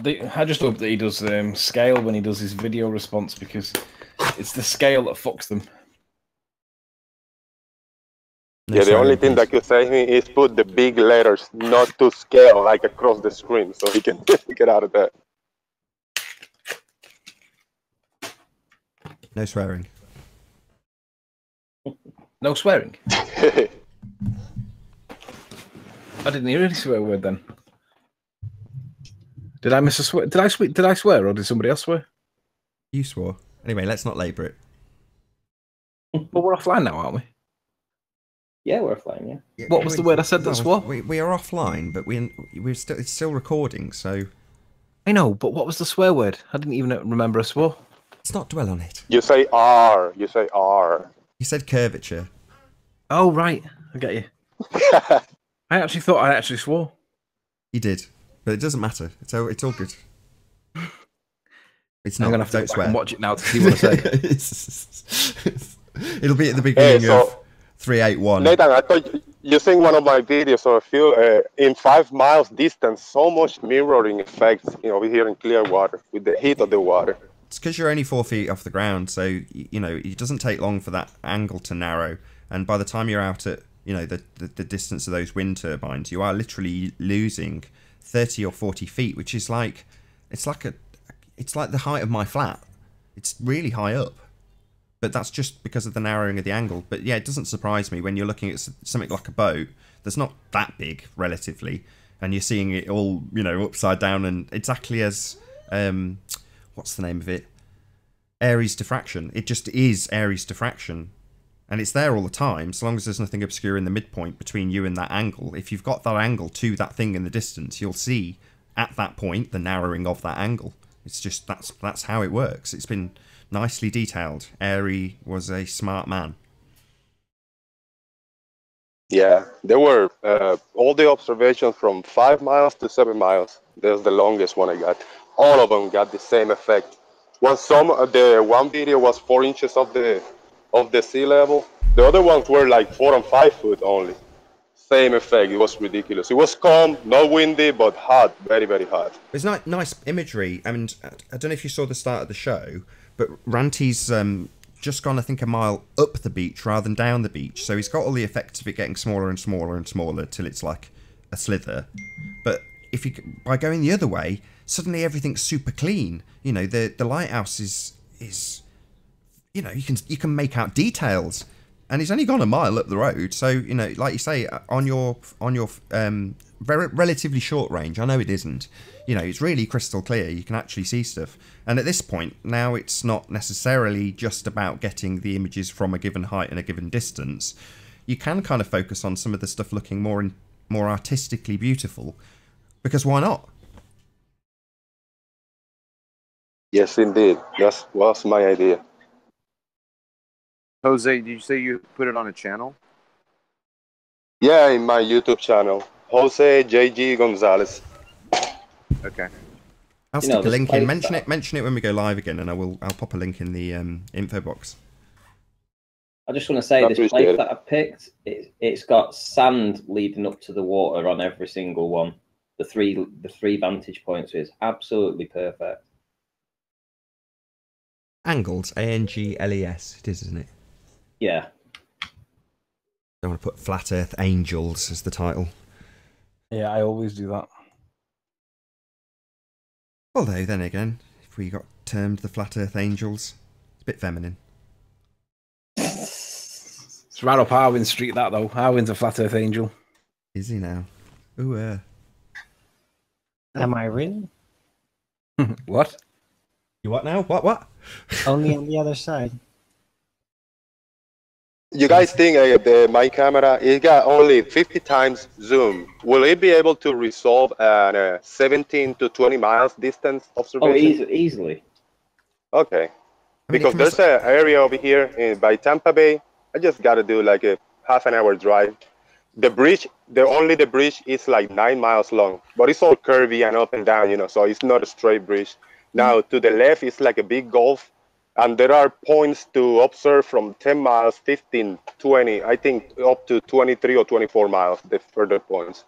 I just hope that he does scale when he does his video response, because it's the scale that fucks them. Yeah, the only thing that could save me is put the big letters not to scale, like across the screen, so he can get out of that. No swearing. No swearing? I didn't hear any swear word then. Did I miss a swear? Did I swear, or did somebody else swear? You swore. Anyway, let's not labour it. But we're offline now, aren't we? Yeah, we're offline. Yeah. What was the word I said that swore? We are offline, but we're still it's still recording. So I know, but what was the swear word? I didn't even remember a swear. let's not dwell on it. You say R. You say R. You said curvature. Oh right, I get you. I actually thought I actually swore. You did, but it doesn't matter. It's all good. It's not. I'm gonna have to Don't go back swear. and watch it now to see what I say. It'll be at the beginning of 381. Nathan, I thought you seen one of my videos or a few in 5 miles distance. So much mirroring effects, over here in Clearwater with the heat of the water. It's because you're only 4 feet off the ground, so it doesn't take long for that angle to narrow. And by the time you're out at the distance of those wind turbines, you are literally losing 30 or 40 feet, which is like it's like the height of my flat. It's really high up. But that's just because of the narrowing of the angle. But yeah, it doesn't surprise me when you're looking at something like a boat that's not that big relatively, and you're seeing it all, upside down and exactly as what's the name of it? Aries diffraction. It just is Aries diffraction. And it's there all the time, so long as there's nothing obscure in the midpoint between you and that angle. If you've got that angle to that thing in the distance, you'll see at that point the narrowing of that angle. It's just that's how it works. It's been nicely detailed. Airy was a smart man. Yeah, there were all the observations from 5 miles to 7 miles. That's the longest one I got. All of them got the same effect. The one video was 4 inches of the sea level. The other ones were like 4 and 5 foot only. Same effect. It was ridiculous. It was calm, not windy, but hot, very, very hot. It's nice imagery. I mean, I don't know if you saw the start of the show, but Ranty's just gone, I think, a mile up the beach rather than down the beach. So he's got all the effects of it getting smaller and smaller and smaller till it's like a slither. But by going the other way, suddenly everything's super clean. The lighthouse is you can make out details. And he's only gone a mile up the road, so like you say, on your very relatively short range. I know it isn't. It's really crystal clear. You can actually see stuff. And at this point, now it's not necessarily just about getting the images from a given height and a given distance. You can kind of focus on some of the stuff looking more artistically beautiful, because why not? Yes, indeed. That was my idea. Jose, did you say you put it on a channel? Yeah, in my YouTube channel, Jose JG Gonzalez. Okay. I'll stick a link in. Mention it when we go live again, and I'll pop a link in the info box. I just want to say this place that I picked, it's got sand leading up to the water on every single one. The three vantage points is absolutely perfect. Angles, ANGLES, it is, isn't it? Yeah. I want to put Flat Earth Angels as the title. Yeah, I always do that. Although, then again, if we got termed the Flat Earth Angels, it's a bit feminine. It's right up Harwin Street, that, though. Harwin's a Flat Earth Angel. Is he now? Ooh, Am I really? What? You what now? What? Only on the other side. You guys think my camera, it got only 50 times zoom. Will it be able to resolve a 17 to 20 miles distance observation? Oh, easily. Okay. Because there's an area over here by Tampa Bay. I just got to do like a half-an-hour drive. The bridge, the bridge is like 9 miles long, but it's all curvy and up and down, so it's not a straight bridge. Now, to the left, it's like a big gulf. And there are points to observe from 10 miles, 15, 20, I think up to 23 or 24 miles, the further points.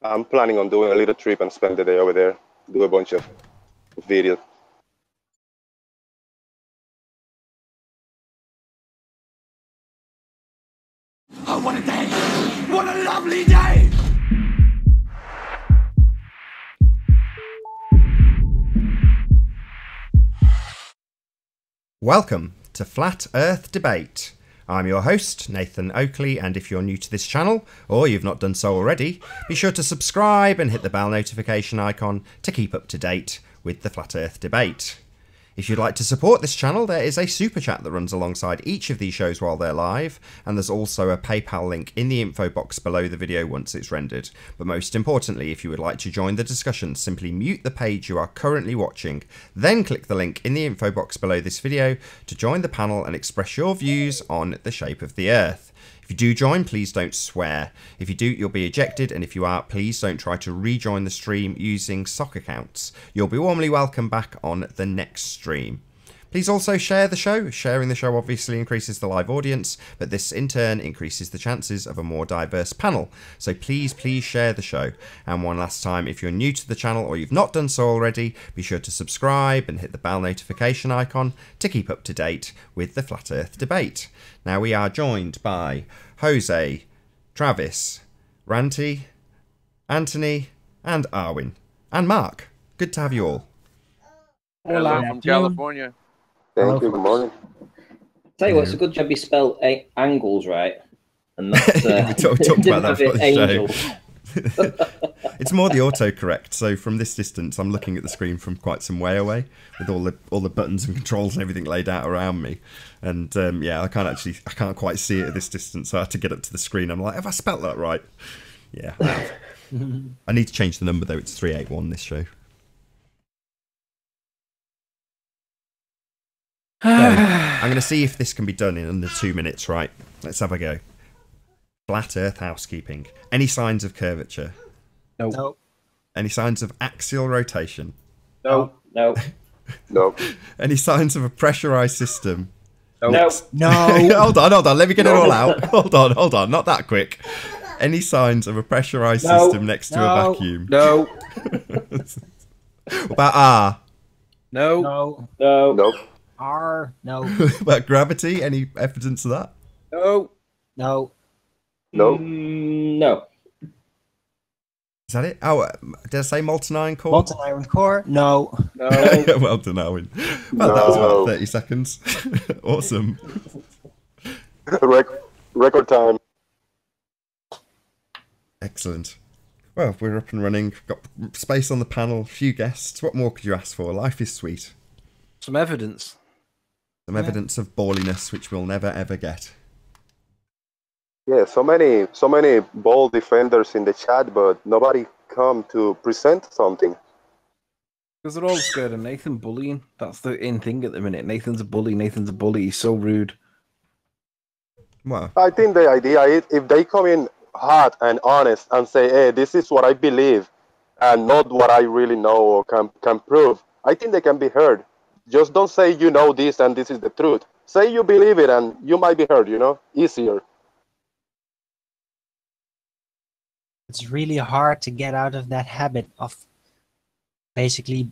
I'm planning on doing a little trip and spend the day over there, do a bunch of video. Oh, what a day! What a lovely day! Welcome to Flat Earth Debate. I'm your host, Nathan Oakley, and if you're new to this channel, or you've not done so already, be sure to subscribe and hit the bell notification icon to keep up to date with the Flat Earth Debate. If you'd like to support this channel, there is a super chat that runs alongside each of these shows while they're live, and there's also a PayPal link in the info box below the video once it's rendered. But most importantly, if you would like to join the discussion, simply mute the page you are currently watching, then click the link in the info box below this video to join the panel and express your views on the shape of the Earth. If you do join, please don't swear. If you do, you'll be ejected, and if you are, please don't try to rejoin the stream using sock accounts. You'll be warmly welcome back on the next stream. Please also share the show. Sharing the show obviously increases the live audience, but this in turn increases the chances of a more diverse panel. So please share the show. And one last time, if you're new to the channel or you've not done so already, be sure to subscribe and hit the bell notification icon to keep up to date with the Flat Earth Debate. Now we are joined by Jose, Travis, Ranty, Anthony, and Arwin, and Mark. Good to have you all. Hello from California. Thank you. Good morning. Tell you what, it's a good job you spelled angles right, and not we talked about that before the angels. show. It's more the autocorrect. So from this distance, I'm looking at the screen from quite some way away, with all the buttons and controls and everything laid out around me. And yeah, I can't quite see it at this distance. So I had to get up to the screen. I'm like, have I spelt that right? Yeah. I need to change the number though. It's 381 this show. So, I'm going to see if this can be done in under 2 minutes, right? Let's have a go. Flat Earth housekeeping. Any signs of curvature? No. No. Any signs of axial rotation? No. No. No. Any signs of a pressurized system? No. No. hold on. Let me get it all out. Hold on. Not that quick. Any signs of a pressurized system next to a vacuum? No. What about R? No. No. No. Nope. R. No. What about gravity? Any evidence of that? No. No. Nope. No. Is that it? Oh, did I say molten iron core? Molten iron core. No. No. Well done, Owen. Well, that was about 30 seconds. Awesome. Record time. Excellent. Well, we're up and running. Got space on the panel, a few guests. What more could you ask for? Life is sweet. Some evidence. Some evidence of balliness, which we'll never ever get. Yeah, so many ball defenders in the chat, but nobody come to present something. Because they're all scared of Nathan bullying. That's the in thing at the minute. Nathan's a bully. He's so rude. Well, I think the idea is if they come in hot and honest and say, hey, this is what I believe and not what I really know or can prove, I think they can be heard. Just don't say you know this and this is the truth. Say you believe it and you might be heard, easier. It's really hard to get out of that habit of basically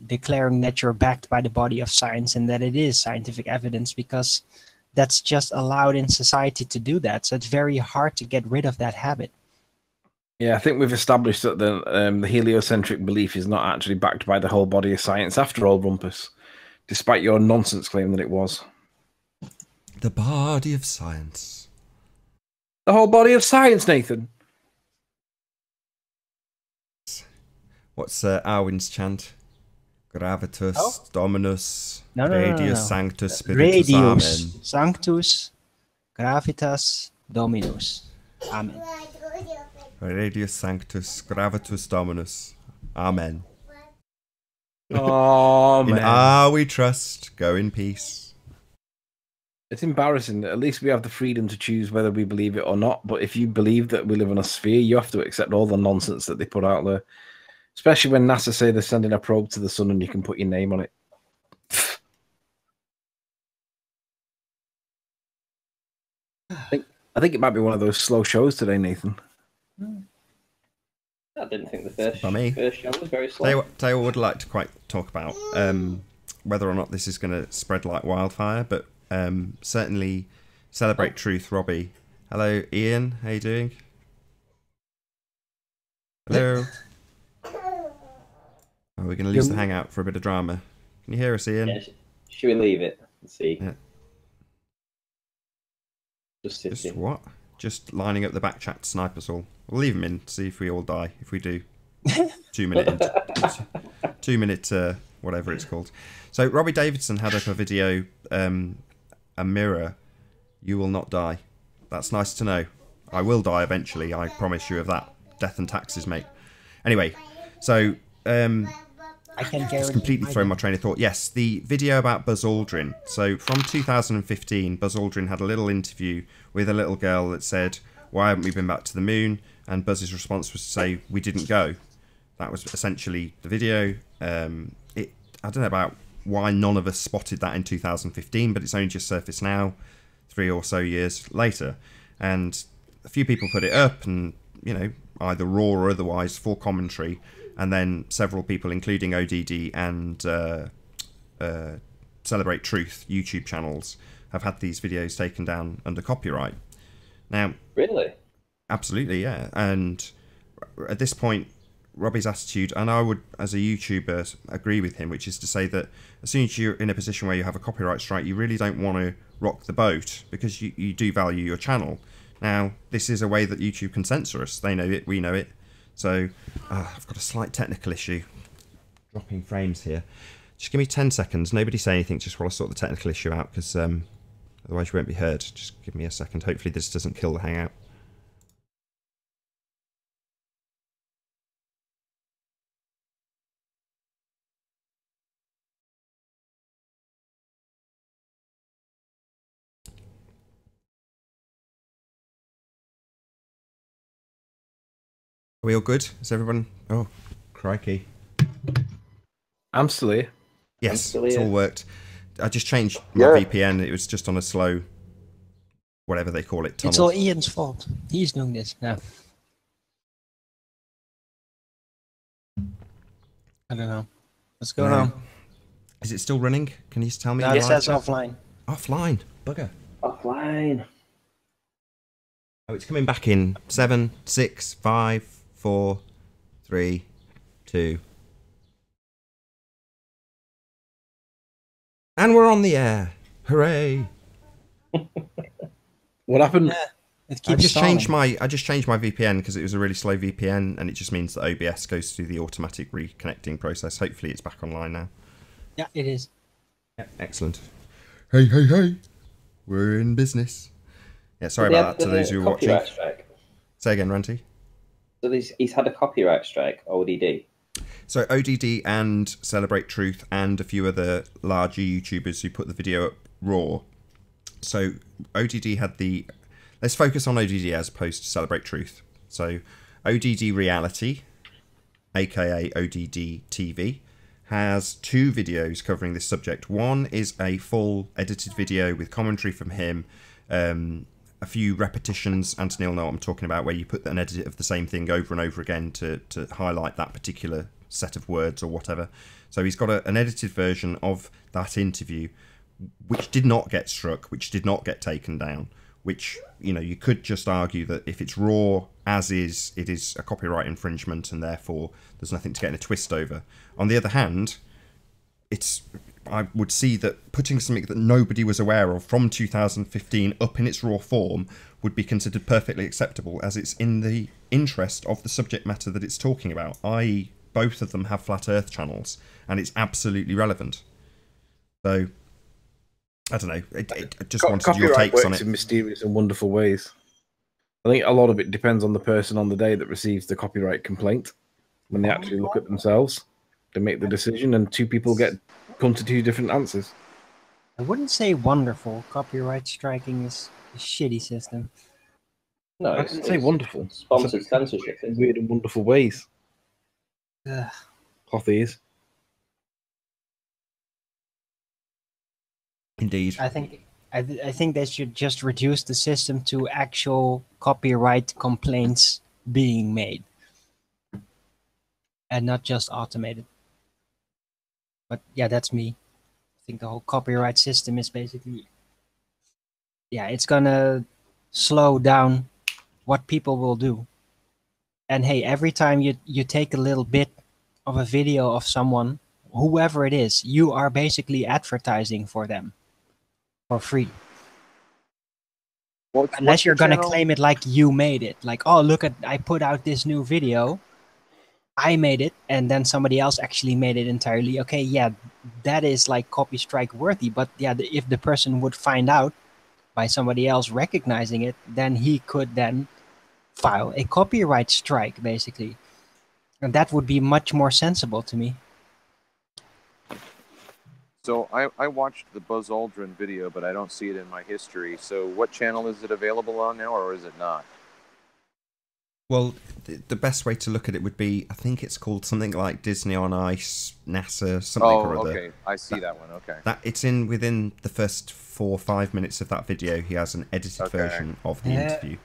declaring that you're backed by the body of science and that it is scientific evidence, because that's just allowed in society to do that. So it's very hard to get rid of that habit. Yeah, I think we've established that the heliocentric belief is not actually backed by the whole body of science after all, Rumpus, despite your nonsense claim that it was. the body of science. The whole body of science, Nathan. What's Arwin's chant? Gravitas Dominus No. Radius Sanctus Spiritus Radius Amen. Sanctus Gravitas Dominus. Amen. Radius Sanctus Gravitus Dominus. Amen. Oh, In man. R we trust. Go in peace. It's embarrassing. At least we have the freedom to choose whether we believe it or not. But if you believe that we live in a sphere, you have to accept all the nonsense that they put out there. Especially when NASA say they're sending a probe to the sun and you can put your name on it. I think it might be one of those slow shows today, Nathan. I didn't think the first show was very slow. Tell you what I would like to quite talk about, whether or not this is going to spread like wildfire, but certainly Celebrate Truth, Robbie. Hello, Ian. How you doing? Hello. Oh, we're going to lose the hangout for a bit of drama. Can you hear us, Ian? Yeah, should we leave it? Let's see. Yeah. Just what? Just lining up the back chat to snipe us all. We'll leave them in, see if we all die. If we do, 2 minute, 2 minute, whatever it's called. So Robbie Davidson had up a video, a mirror. You will not die. That's nice to know. I will die eventually. I promise you of that. Death and taxes, mate. Anyway, so I can just completely thrown my train of thought. Yes, the video about Buzz Aldrin. So from 2015, Buzz Aldrin had a little interview with a little girl that said, "Why haven't we been back to the moon?" And Buzz's response was to say, "We didn't go." That was essentially the video. I don't know about why none of us spotted that in 2015, but it's only just surfaced now, 3 or so years later. And a few people put it up, and either raw or otherwise, for commentary. And then several people, including ODD and Celebrate Truth YouTube channels, have had these videos taken down under copyright. Now, really? Absolutely, yeah. And at this point, Robbie's attitude, and I would, as a YouTuber, agree with him, which is to say that as soon as you're in a position where you have a copyright strike, you really don't want to rock the boat, because you do value your channel. Now, this is a way that YouTube can censor us. They know it, we know it. So, I've got a slight technical issue. Dropping frames here. Just give me 10 seconds. Nobody say anything just while I sort the technical issue out, because otherwise you won't be heard. Just give me a second. Hopefully this doesn't kill the hangout. Are we all good? Is everyone... Oh, crikey. I'm still here. Yes, it's all worked. I just changed my VPN. It was just on a slow... whatever they call it, tunnel. It's all Ian's fault. He's doing this now. I don't know. What's going on? Is it still running? Can you tell me? No, it says offline. Offline. Bugger. Offline. Oh, it's coming back in 7, 6, 5, 4, 3, 2. And we're on the air. Hooray. What happened? Yeah, it keeps I just changed my VPN because it was a really slow VPN, and it just means that OBS goes through the automatic reconnecting process. Hopefully it's back online now. Yeah, it is. Yeah, excellent. Hey, hey, hey. We're in business. Yeah, sorry about that to those who are watching. Strike. Say again, Ranty. So he's had a copyright strike, ODD. So ODD and Celebrate Truth and a few other larger YouTubers who put the video up raw. So ODD had the... Let's focus on ODD as opposed to Celebrate Truth. So ODD Reality, aka ODD TV, has 2 videos covering this subject. One is a full edited video with commentary from him, a few repetitions. Anthony will know what I'm talking about, where you put an edit of the same thing over and over again to highlight that particular set of words or whatever. So he's got an edited version of that interview, which did not get struck, which did not get taken down, which, you could just argue that if it's raw as is, it is a copyright infringement, and therefore there's nothing to get in a twist over. On the other hand, I would see that putting something that nobody was aware of from 2015 up in its raw form would be considered perfectly acceptable, as it's in the interest of the subject matter that it's talking about, i.e. both of them have flat earth channels, and it's absolutely relevant. So, I don't know, I just wanted your takes on it. In mysterious and wonderful ways. I think a lot of it depends on the person on the day that receives the copyright complaint. When they actually look at themselves, they make the decision, and 2 people come to 2 different answers. I wouldn't say wonderful. Copyright striking is a shitty system. No, I didn't say wonderful. Sponsored censorship. In weird and wonderful ways. Clothy is. Indeed. I think they should just reduce the system to actual copyright complaints being made. and not just automated. But yeah, that's me. I think the whole copyright system is basically, yeah, it's gonna slow down what people will do. And hey, every time you take a little bit of a video of someone, whoever it is, you are basically advertising for them for free. Unless you're gonna claim it like you made it, like, oh look at, I put out this new video, I made it, and then somebody else actually made it entirely. Okay, yeah, that is like copy strike worthy. But yeah, if the person would find out by somebody else recognizing it, then he could then file a copyright strike, basically, and that would be much more sensible to me. So I watched the Buzz Aldrin video, but I don't see it in my history. So what channel is it available on now, or is it not? Well, the best way to look at it would be, I think it's called something like Disney on Ice, NASA, something or other. Okay, I see that one. Okay. It's within the first 4 or 5 minutes of that video. He has an edited version of the interview.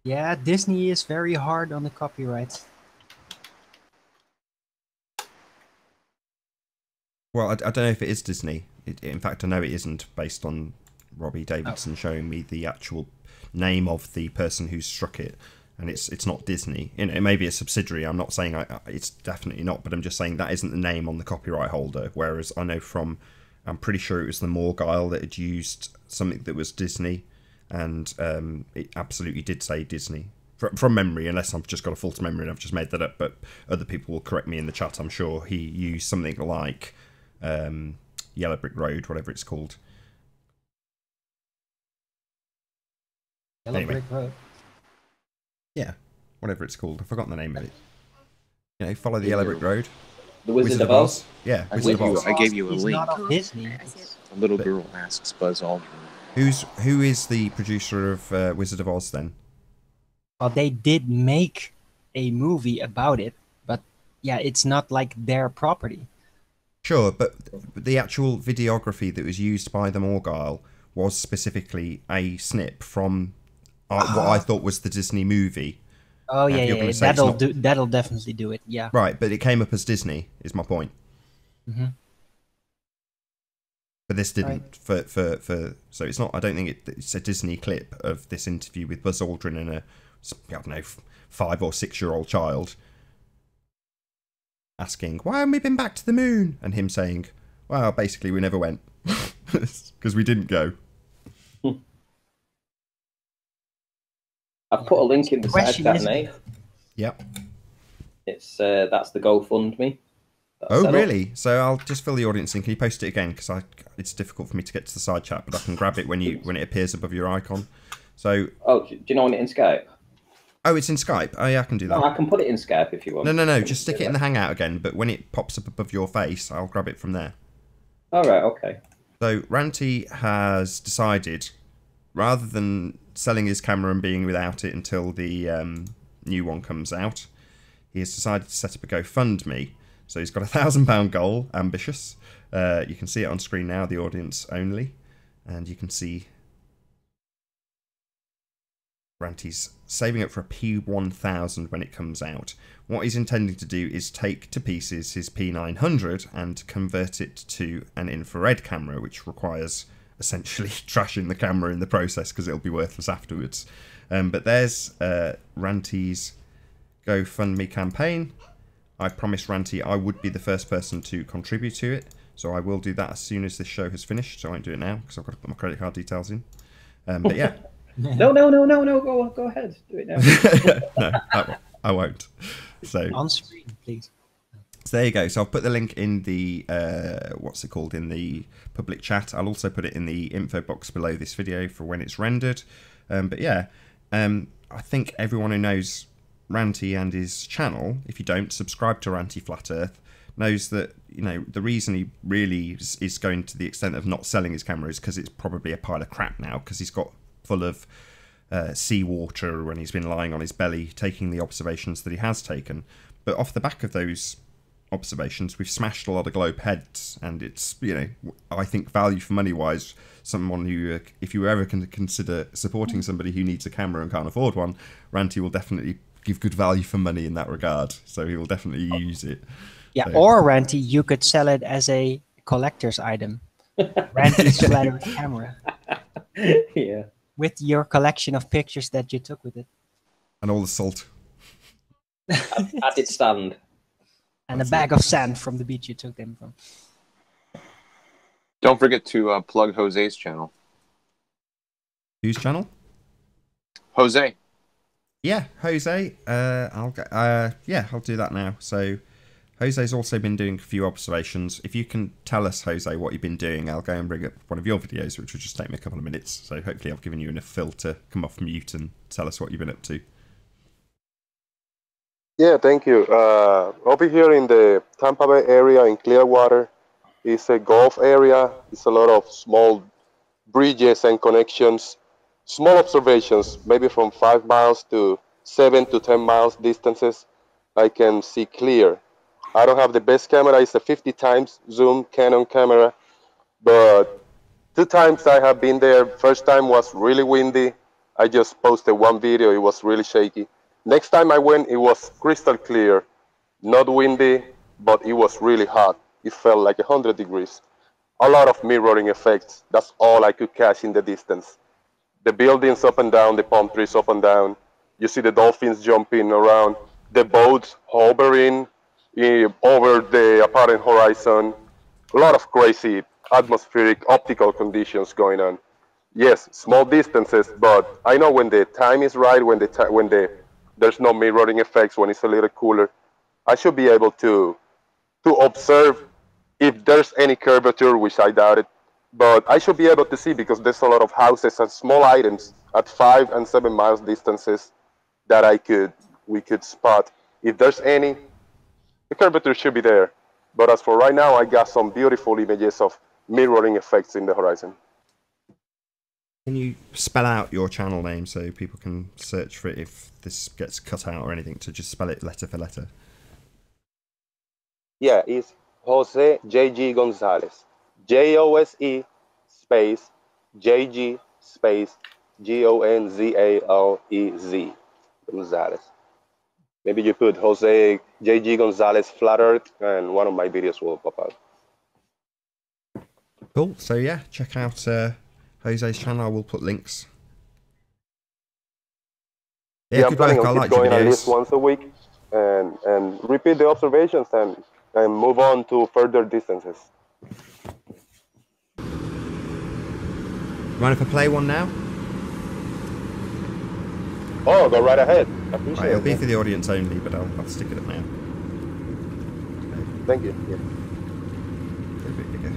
Yeah, Disney is very hard on the copyright. Well, I don't know if it is Disney. In fact, I know it isn't, based on Robbie Davidson showing me the actual name of the person who struck it, and it's not Disney. You know, it may be a subsidiary. I'm not saying it's definitely not, but I'm just saying that isn't the name on the copyright holder. Whereas I know from, I'm pretty sure it was the Morgile that had used something that was Disney, and it absolutely did say Disney. From memory, unless I've just got a false memory and I've just made that up, but other people will correct me in the chat, I'm sure. He used something like Yellow Brick Road, whatever it's called. Yellow Brick Road. Yeah, whatever it's called. I've forgotten the name of it. You know, follow the Yellow Brick Road. The Wizard of Oz? Yeah, Wizard of Oz. I gave you a link. Not of Disney. A little girl asks Buzz Aldrin. Who is the producer of Wizard of Oz then? Well, they did make a movie about it, but yeah, it's not like their property. Sure, but the actual videography that was used by the Morgile was specifically a snip from what I thought was the Disney movie. Oh yeah, that'll definitely do it. Yeah. Right, but it came up as Disney, is my point. Mm-hmm. But this didn't. Right. So it's not. I don't think it's a Disney clip of this interview with Buzz Aldrin and I don't know, 5 or 6 year old child asking, "Why haven't we been back to the moon?" And him saying, "Well, basically, we never went because we didn't go." I've put a link in the side chat, mate. Yep. It's that's the GoFundMe. Oh, really? So I'll just fill the audience in. Can you post it again? Because it's difficult for me to get to the side chat, but I can grab it when it appears above your icon. So. Oh, do you know when it's in Skype? Oh, it's in Skype. Oh, yeah, I can do that. No, I can put it in Skype if you want. No. Just stick it in the Hangout again. But when it pops up above your face, I'll grab it from there. All right. Okay. So Ranty has decided, rather than selling his camera and being without it until the new one comes out, he has decided to set up a GoFundMe. So he's got £1,000 goal, ambitious. You can see it on screen now, the audience only, and you can see Ranty's saving up for a P1000 when it comes out. What he's intending to do is take to pieces his P900 and convert it to an infrared camera, which requires essentially trashing the camera in the process because it'll be worthless afterwards. But there's Ranty's GoFundMe campaign. I promised Ranty I would be the first person to contribute to it, so I will do that as soon as this show has finished. So I won't do it now because I've got to put my credit card details in. But yeah. No. Go ahead. Do it now. No, I won't. So on screen, please. So there you go. So I'll put the link in the in the public chat. I'll also put it in the info box below this video for when it's rendered. But yeah, I think everyone who knows Ranty and his channel, if you don't subscribe to Ranty Flat Earth, knows that, you know, the reason he really is going to the extent of not selling his camera is because it's probably a pile of crap now, because he's got full of seawater when he's been lying on his belly taking the observations that he has taken. But off the back of those observations, we've smashed a lot of globe heads, and it's, you know, I think value for money wise, someone who, if you ever can consider supporting somebody who needs a camera and can't afford one, Ranty will definitely give good value for money in that regard, so he will definitely use it. Yeah, so. Or Ranty, you could sell it as a collector's item. Ranty's flat Earth camera. Yeah. With your collection of pictures that you took with it. And all the salt. Added sand. And a bag of sand from the beach you took them from. Don't forget to plug Jose's channel. Whose channel? Jose. Yeah, Jose. I'll do that now. So Jose's also been doing a few observations. If you can tell us, Jose, what you've been doing, I'll go and bring up one of your videos, which will just take me a couple of minutes. So hopefully I've given you enough fill to come off mute and tell us what you've been up to. Yeah, thank you. Over here in the Tampa Bay area in Clearwater, it's a golf area. It's a lot of small bridges and connections, small observations, maybe from 5 miles to 7 to 10 miles distances. I can see clear. I don't have the best camera. It's a 50 times zoom Canon camera, but 2 times I have been there. First time was really windy. I just posted one video. It was really shaky. Next time I went, it was crystal clear, not windy, but it was really hot. It felt like 100 degrees. A lot of mirroring effects. That's all I could catch in the distance. The buildings up and down, the palm trees up and down. You see the dolphins jumping around, the boats hovering over the apparent horizon. A lot of crazy atmospheric optical conditions going on. Yes, small distances, but I know when the time is right, when there's no mirroring effects, when it's a little cooler, I should be able to observe if there's any curvature, which I doubt it, but I should be able to see because there's a lot of houses and small items at 5 and 7 miles distances that we could spot. If there's any, the curvature should be there. But as for right now, I got some beautiful images of mirroring effects in the horizon. Can you spell out your channel name so people can search for it if this gets cut out or anything, to just spell it letter for letter? Yeah, it's Jose J.G. Gonzalez. Jose space J.G. space Gonzalez. Gonzalez. Maybe you put Jose J.G. Gonzalez Flat Earth and one of my videos will pop out. Cool. So yeah, check out Jose's channel. I will put links. Yeah, I'm planning on keep going at least once a week and repeat the observations and move on to further distances. Mind if I play one now? Oh, go right ahead. I appreciate Right, it'll it. be for the audience only, but I'll stick it up now. Thank you. Yeah. A bit bigger.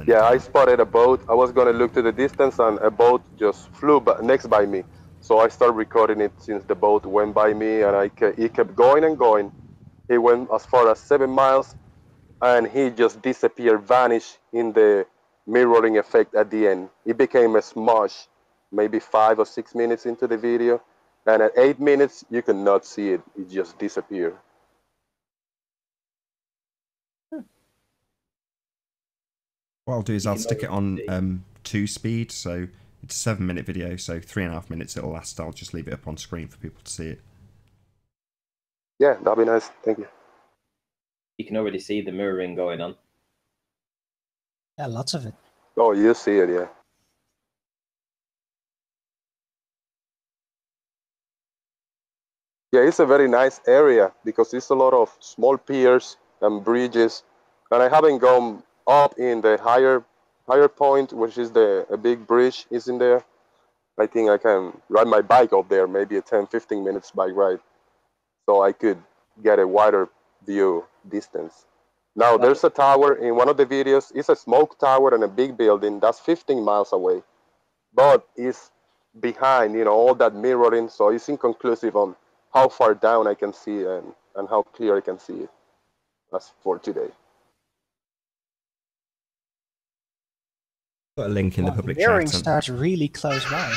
Yeah, I spotted a boat. I was going to look to the distance and a boat just flew next by me. So I started recording it since the boat went by me and it kept going and going. He went as far as 7 miles and he just disappeared, vanished in the mirroring effect at the end. It became a smush, maybe 5 or 6 minutes into the video. And at 8 minutes, you cannot see it. It just disappeared. What I'll do is I'll stick it on 2 speed, so it's a 7-minute video, so 3.5 minutes it'll last. I'll just leave it up on screen for people to see it. Yeah, that'd be nice. Thank you. You can already see the mirroring going on. Yeah, lots of it. Oh, you see it, yeah. Yeah, it's a very nice area because it's a lot of small piers and bridges. And I haven't gone up in the higher point, which is a big bridge is in there. I think I can ride my bike up there, maybe a 10-15 minutes bike ride. So I could get a wider view distance. Now there's a tower in one of the videos. It's a smoke tower and a big building that's 15 miles away, but it's behind, all that mirroring. So it's inconclusive on how far down I can see and how clear I can see it. That's for today. Put a link in the public chat. Mirroring starts really close by.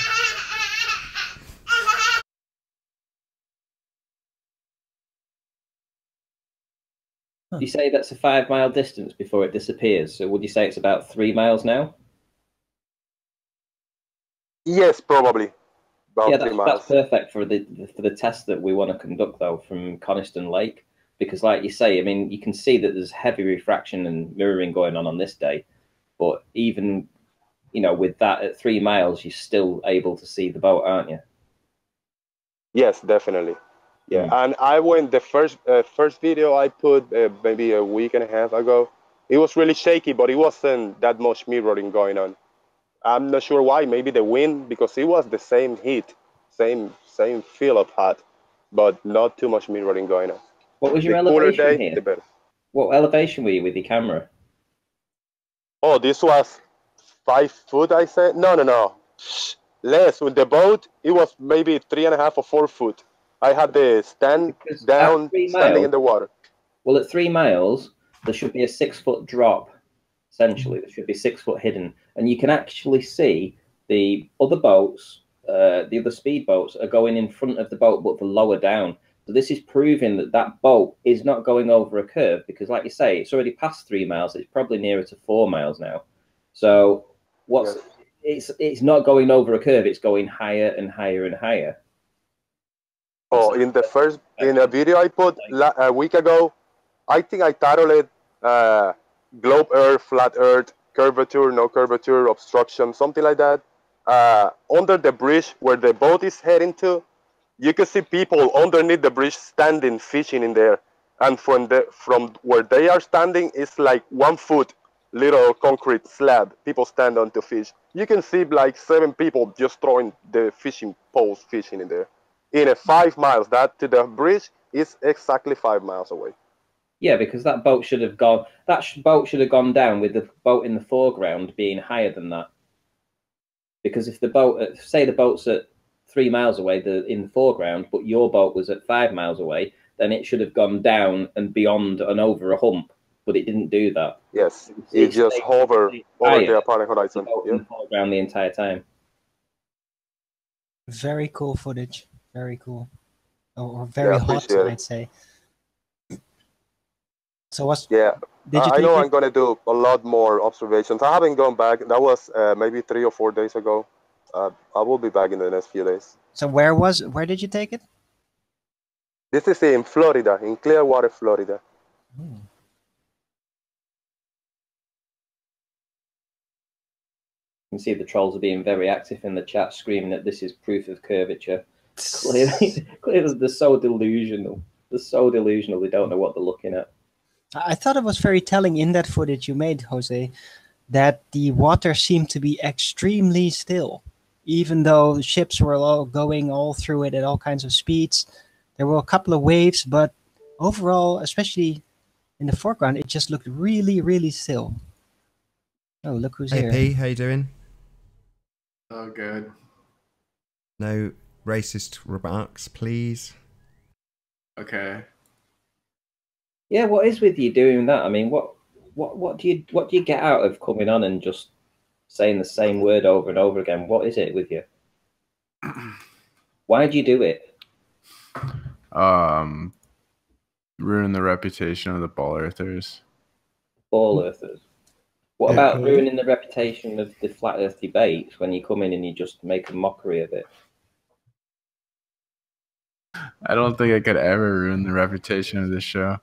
You say that's a 5-mile distance before it disappears. So would you say it's about 3 miles now? Yes, probably. about 3 miles. That's perfect for the test that we want to conduct, though, from Coniston Lake. Because, like you say, I mean, you can see that there's heavy refraction and mirroring going on this day. But even, you know, with that at 3 miles, you're still able to see the boat, aren't you? Yes, definitely. Yeah, and I went the first video I put maybe a week and a half ago. It was really shaky, but it wasn't that much mirroring going on. I'm not sure why. Maybe the wind, because it was the same heat, same feel of hot, but not too much mirroring going on. What was your the elevation cooler day, here? the better. What elevation were you with your camera? Oh, this was 5 foot, I said. No. Less. With the boat, it was maybe 3.5 or 4 foot. I had the stand down, standing in the water. Well, at 3 miles, there should be a 6 foot drop. Essentially, there should be 6 foot hidden, and you can actually see the other boats, the other speedboats, are going in front of the boat, but they're lower down. So this is proving that that boat is not going over a curve, because, like you say, it's already past 3 miles. It's probably nearer to 4 miles now. So it's not going over a curve. It's going higher and higher and higher. Oh, in a video I put a week ago, I think I titled it "Globe Earth, Flat Earth, Curvature, No Curvature, Obstruction," something like that. Under the bridge where the boat is heading to, you can see people underneath the bridge standing, fishing in there. And from where they are standing, it's like 1 foot little concrete slab. People stand on to fish. You can see like 7 people just throwing the fishing poles, fishing in there. In 5 miles, that to the bridge is exactly 5 miles away. Yeah, because that boat should have gone. Boat should have gone down with the boat in the foreground being higher than that. Because if the boat, say the boat's at 3 miles away, in the foreground, but your boat was at 5 miles away, then it should have gone down and beyond and over a hump. But it didn't do that. Yes, it just hovered over the apparent horizon. In the foreground the entire time. Very cool footage. Very cool. Or very hot, I'd say. So I know I'm going to do a lot more observations. I haven't gone back. That was maybe 3 or 4 days ago. I will be back in the next few days. So where did you take it? This is in Florida, in Clearwater, Florida. You can see the trolls are being very active in the chat, screaming that this is proof of curvature. Clearly they're so delusional. They're so delusional, they don't know what they're looking at. I thought it was very telling in that footage you made, Jose, that the water seemed to be extremely still. Even though ships were all going all through it at all kinds of speeds. There were a couple of waves, but overall, especially in the foreground, it just looked really, really still. Oh, look who's here. Hey P, how you doing? Oh, good. No racist remarks, please. Okay. Yeah, what is with you doing that? I mean, what do you get out of coming on and just saying the same word over and over again? What is it with you? Why do you do it? Ruin the reputation of the ball earthers. Ball earthers. What about ruining the reputation of the flat earth debates when you come in and you just make a mockery of it? I don't think I could ever ruin the reputation of this show.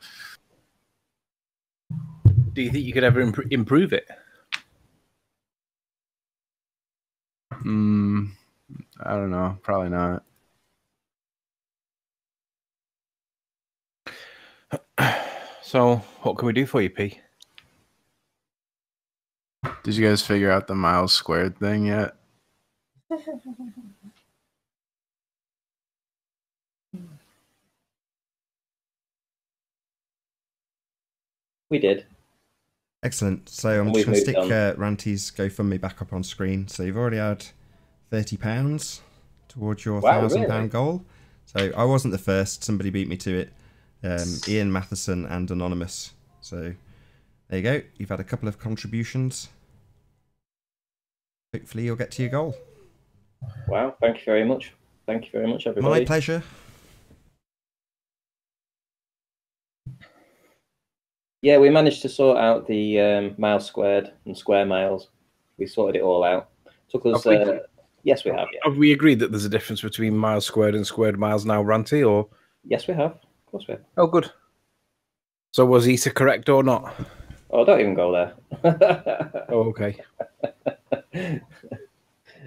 Do you think you could ever improve it? I don't know. Probably not. So, what can we do for you, P? Did you guys figure out the miles squared thing yet? We did. Excellent. So I'm just going to stick Ranty's GoFundMe back up on screen. So you've already had £30 towards your £1,000 goal. So I wasn't the first. Somebody beat me to it. Ian Matheson and Anonymous. So there you go. You've had a couple of contributions. Hopefully you'll get to your goal. Wow. Thank you very much. Thank you very much, everybody. My pleasure. Yeah, we managed to sort out the miles squared and square miles. We sorted it all out. Took us Yes, we have. Yeah. Have we agreed that there's a difference between miles squared and squared miles now, Ranty? Or Yes, we have. Of course we have. oh, good. So was Issa correct or not? Oh, don't even go there. Oh, okay.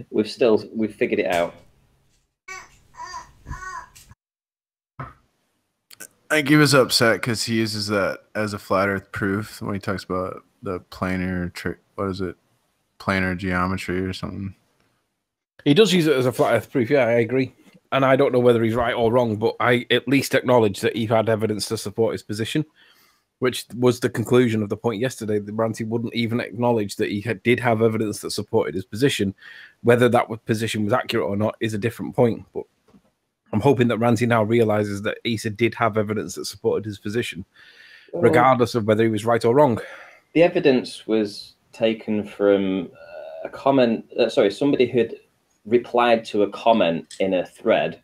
We've figured it out. I think he was upset because he uses that as a flat Earth proof when he talks about the planar planar geometry or something. He does use it as a flat Earth proof. Yeah, I agree. And I don't know whether he's right or wrong, but I at least acknowledge that he had evidence to support his position, which was the conclusion of the point yesterday. The Ranty wouldn't even acknowledge that he did have evidence that supported his position. Whether that position was accurate or not is a different point. But I'm hoping that Ranty now realizes that Issa did have evidence that supported his position, regardless of whether he was right or wrong. The evidence was taken from a comment. Somebody who'd replied to a comment in a thread.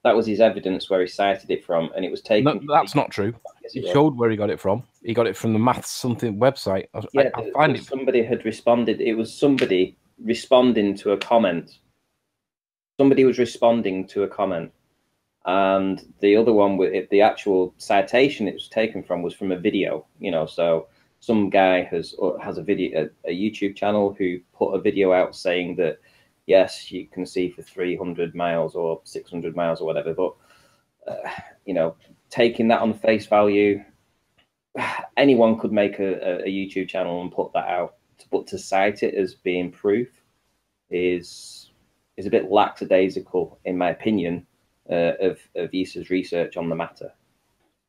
That was his evidence where he cited it from, and it was taken. No, that's not true. He showed where he got it from. He got it from the maths something website. Yeah, I find it. Somebody had responded. It was somebody responding to a comment. Somebody was responding to a comment. And the other one, with the actual citation it was taken from, was from a video. So some guy has a video, a YouTube channel, who put a video out saying that yes, you can see for 300 miles or 600 miles or whatever. But taking that on face value, anyone could make a YouTube channel and put that out. But to cite it as being proof is a bit lackadaisical, in my opinion. Of Issa's research on the matter.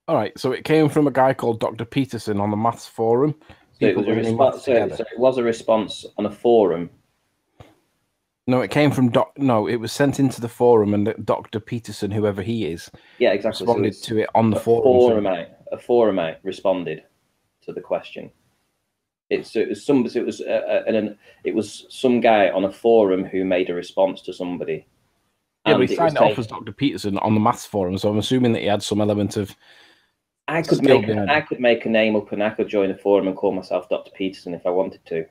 All right, so it came from a guy called Dr. Peterson on the maths forum. So it was a response. So it was a response on a forum. No, it came from No, it was sent into the forum, and Dr. Peterson, whoever he is, yeah, exactly, responded to it on the forum. A forumite responded to the question. It was some guy on a forum who made a response to somebody. Yeah, but he signed it off as Dr. Peterson on the maths forum, so I'm assuming that he had some element of. I could make a name up, and I could join a forum and call myself Dr. Peterson if I wanted to.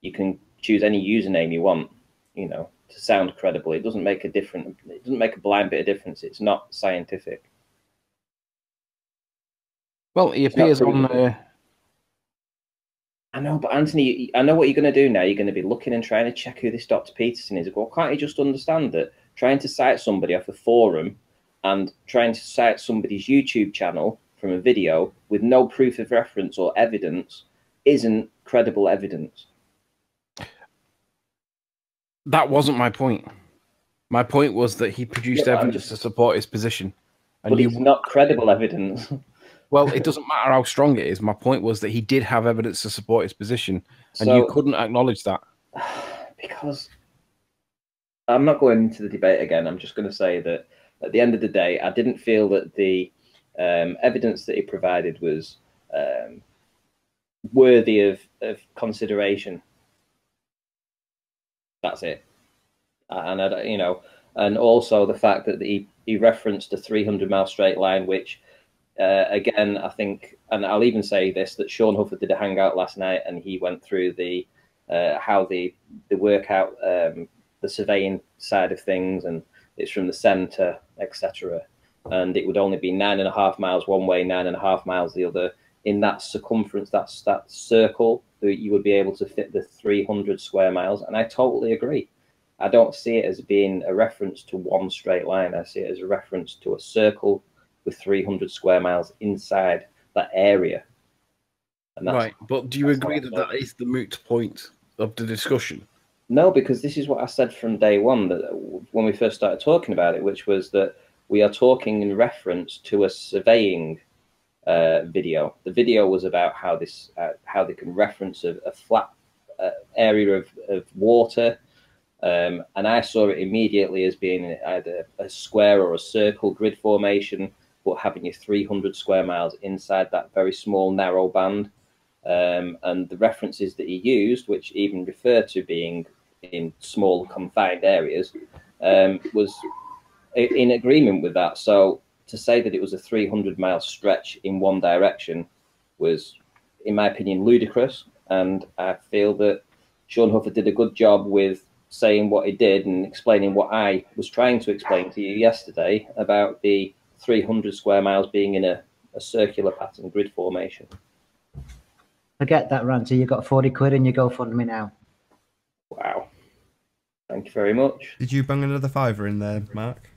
You can choose any username you want, to sound credible. It doesn't make a blind bit of difference. It's not scientific. Well, he appears on. I know, but Anthony, I know what you're going to do now. You're going to be looking and trying to check who this Dr. Peterson is. Well, can't you just understand that trying to cite somebody off a forum and trying to cite somebody's YouTube channel from a video with no proof of reference or evidence isn't credible evidence? That wasn't my point. My point was that he produced evidence to support his position. But it's not credible evidence. Well, it doesn't matter how strong it is. My point was that he did have evidence to support his position, and you couldn't acknowledge that. Because I'm not going into the debate again. I'm just going to say that at the end of the day, I didn't feel that the evidence that he provided was worthy of consideration. That's it. And and also the fact that he referenced a 300-mile straight line, which again, I think, and I'll even say this, that Sean Hufford did a hangout last night, and he went through the how the workout, the surveying side of things, and it's from the centre, etc. And it would only be 9.5 miles one way, 9.5 miles the other. In that circumference, that circle, that you would be able to fit the 300 square miles. And I totally agree. I don't see it as being a reference to one straight line. I see it as a reference to a circle with 300 square miles inside that area. And that's, right, but do you agree that that is the moot point of the discussion? No, because this is what I said from day one, that when we first started talking about it, which was that we are talking in reference to a surveying video. The video was about how this, how they can reference a flat area of water, and I saw it immediately as being either a square or a circle grid formation, but having your 300 square miles inside that very small narrow band. And the references that he used, which even referred to being in small confined areas, was in agreement with that. So to say that it was a 300-mile stretch in one direction was, in my opinion, ludicrous. And I feel that Sean Hufford did a good job with saying what he did and explaining what I was trying to explain to you yesterday about the 300 square miles being in a circular pattern grid formation. Forget that, Ranty. You got 40 quid in your GoFundMe now. Wow. Thank you very much. Did you bung another fiver in there, Mark?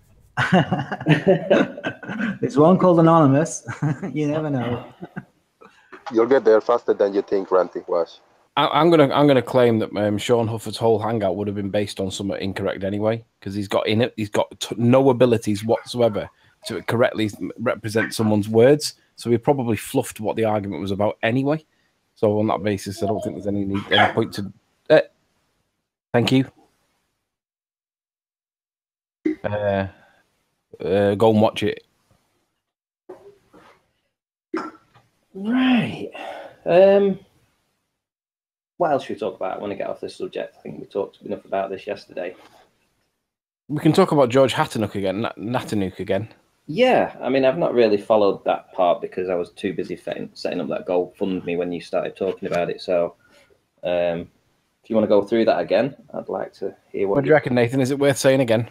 There's one called Anonymous. You never know. You'll get there faster than you think, Ranty. Watch. I'm gonna claim that Sean Hufford's whole hangout would have been based on something incorrect anyway, because he's got no abilities whatsoever to correctly represent someone's words. So he probably fluffed what the argument was about anyway. So on that basis, I don't think there's any point to. Thank you. Go and watch it. Right. What else should we talk about? I want to get off this subject. I think we talked enough about this yesterday. We can talk about George Hattanuk again. Nathanuk again. Yeah, I mean, I've not really followed that part because I was too busy setting up that GoFundMe when you started talking about it. So, if you want to go through that again, I'd like to hear What do you reckon, Nathan? Is it worth saying again?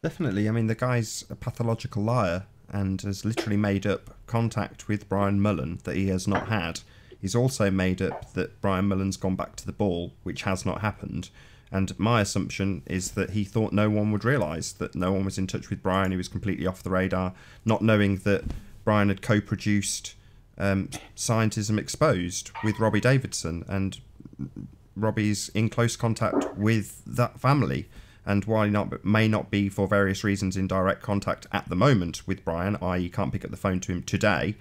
Definitely. I mean, the guy's a pathological liar and has literally made up contact with Brian Mullen that he has not had. He's also made up that Brian Mullen's gone back to the ball, which has not happened. And my assumption is that he thought no one would realise that no one was in touch with Brian. He was completely off the radar, not knowing that Brian had co-produced Scientism Exposed with Robbie Davidson, and Robbie's in close contact with that family. And while he may not be, for various reasons, in direct contact at the moment with Brian, i.e. can't pick up the phone to him today,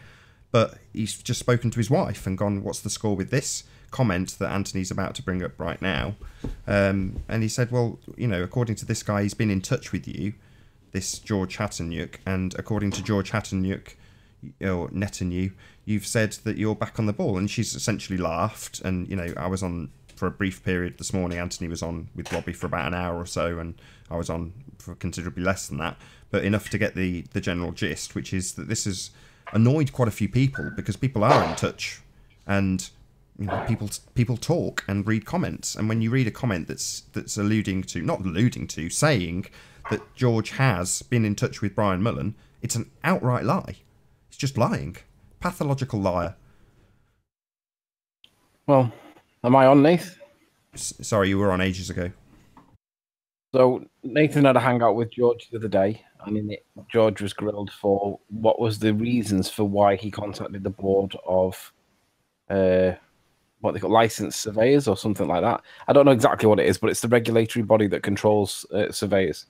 but he's just spoken to his wife and gone, what's the score with this comment that Anthony's about to bring up right now? And he said, well, you know, according to this guy, he's been in touch with you, this George Hattanuk, and according to George Hattanuk, or Netanyahu, you've said that you're back on the ball. And she's essentially laughed. And, you know, I was on for a brief period this morning. Anthony was on with Robbie for about an hour or so, and I was on for considerably less than that, but enough to get the general gist, which is that this has annoyed quite a few people because people are in touch, and you know, people talk and read comments, and when you read a comment that's saying that George has been in touch with Brian Mullen, it's an outright lie. It's just lying. Pathological liar. Well, am I on, Nathan? Sorry, you were on ages ago. So Nathan had a hangout with George the other day, and in it, George was grilled for what was the reasons for why he contacted the board of what they call licensed surveyors or something like that. I don't know exactly what it is, but it's the regulatory body that controls surveyors.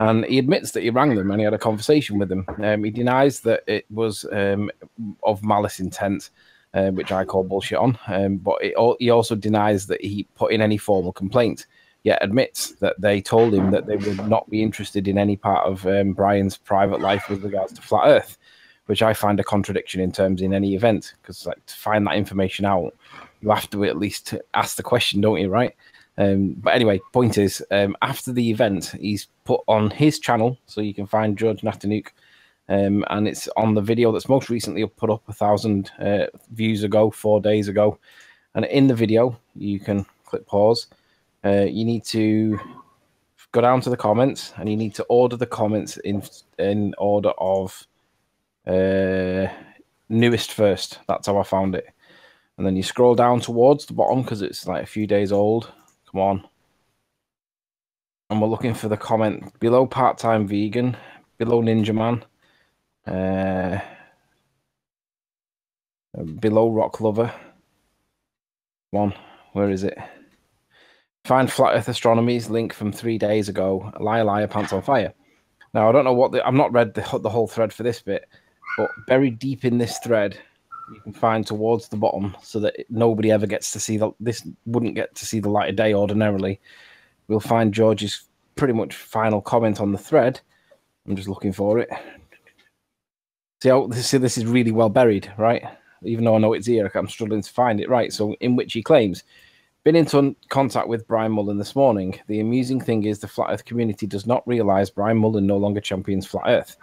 And he admits that he rang them and he had a conversation with them. He denies that it was of malice intent, which I call bullshit on. But he also denies that he put in any formal complaint, yet admits that they told him that they would not be interested in any part of Brian's private life with regards to Flat Earth, which I find a contradiction in terms in any event, because like to find that information out, you have to at least ask the question, don't you, right? But anyway, point is, after the event, he's put on his channel, so you can find George Nathanuk, and it's on the video that's most recently put up 1,000 views ago, 4 days ago. And in the video, you can click pause. You need to go down to the comments, and you need to order the comments in order of newest first. That's how I found it. And then you scroll down towards the bottom because it's like a few days old. Come on. And we're looking for the comment below part-time vegan, below Ninja Man, below Rock Lover. Come on, where is it? Find Flat Earth Astronomy's link from 3 days ago. Liar, liar, pants on fire. Now, I don't know what I've not read the whole thread for this bit, but buried deep in this thread, you can find towards the bottom so that nobody ever gets to see this wouldn't get to see the light of day ordinarily. We'll find George's pretty much final comment on the thread. I'm just looking for it. See, this is really well buried, right? Even though I know it's here, I'm struggling to find it, right? So in which he claims, been in contact with Brian Mullen this morning. The amusing thing is the Flat Earth community does not realise Brian Mullen no longer champions Flat Earth.